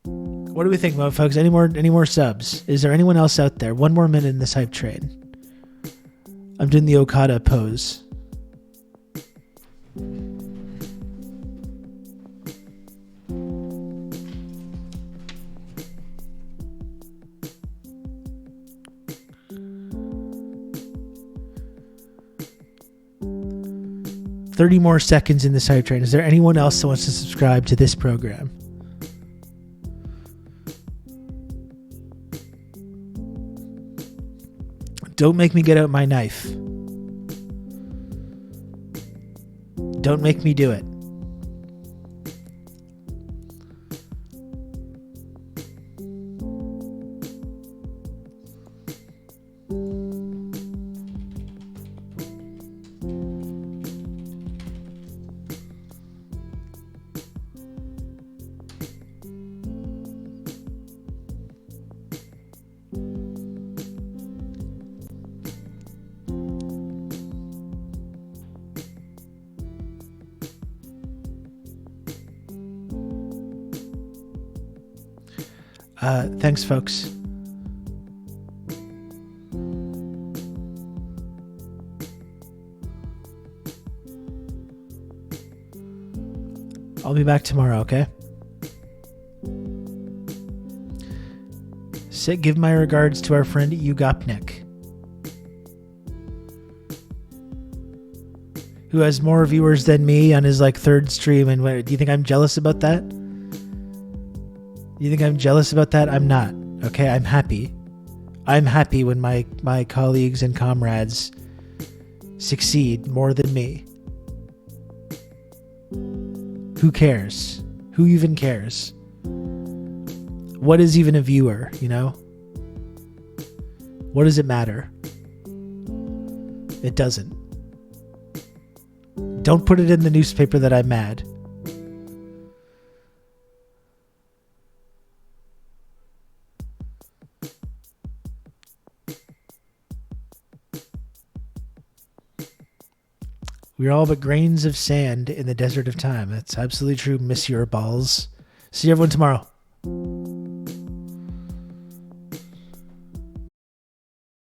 What do we think, folks? Any more subs? Is there anyone else out there? One more minute in this hype train. I'm doing the Okada pose. $30 more seconds in this hype train. Is there anyone else that wants to subscribe to this program? Don't make me get out my knife. Don't make me do it. Thanks, folks. I'll be back tomorrow, okay? Give my regards to our friend Ugopnik, who has more viewers than me on his third stream. And do you think I'm jealous about that? You think I'm jealous about that? I'm not. Okay, I'm happy. I'm happy when my colleagues and comrades succeed more than me. Who cares? Who even cares? What is even a viewer, you know? What does it matter? It doesn't. Don't put it in the newspaper that I'm mad. We're all but grains of sand in the desert of time. That's absolutely true, Monsieur Balls. See everyone tomorrow.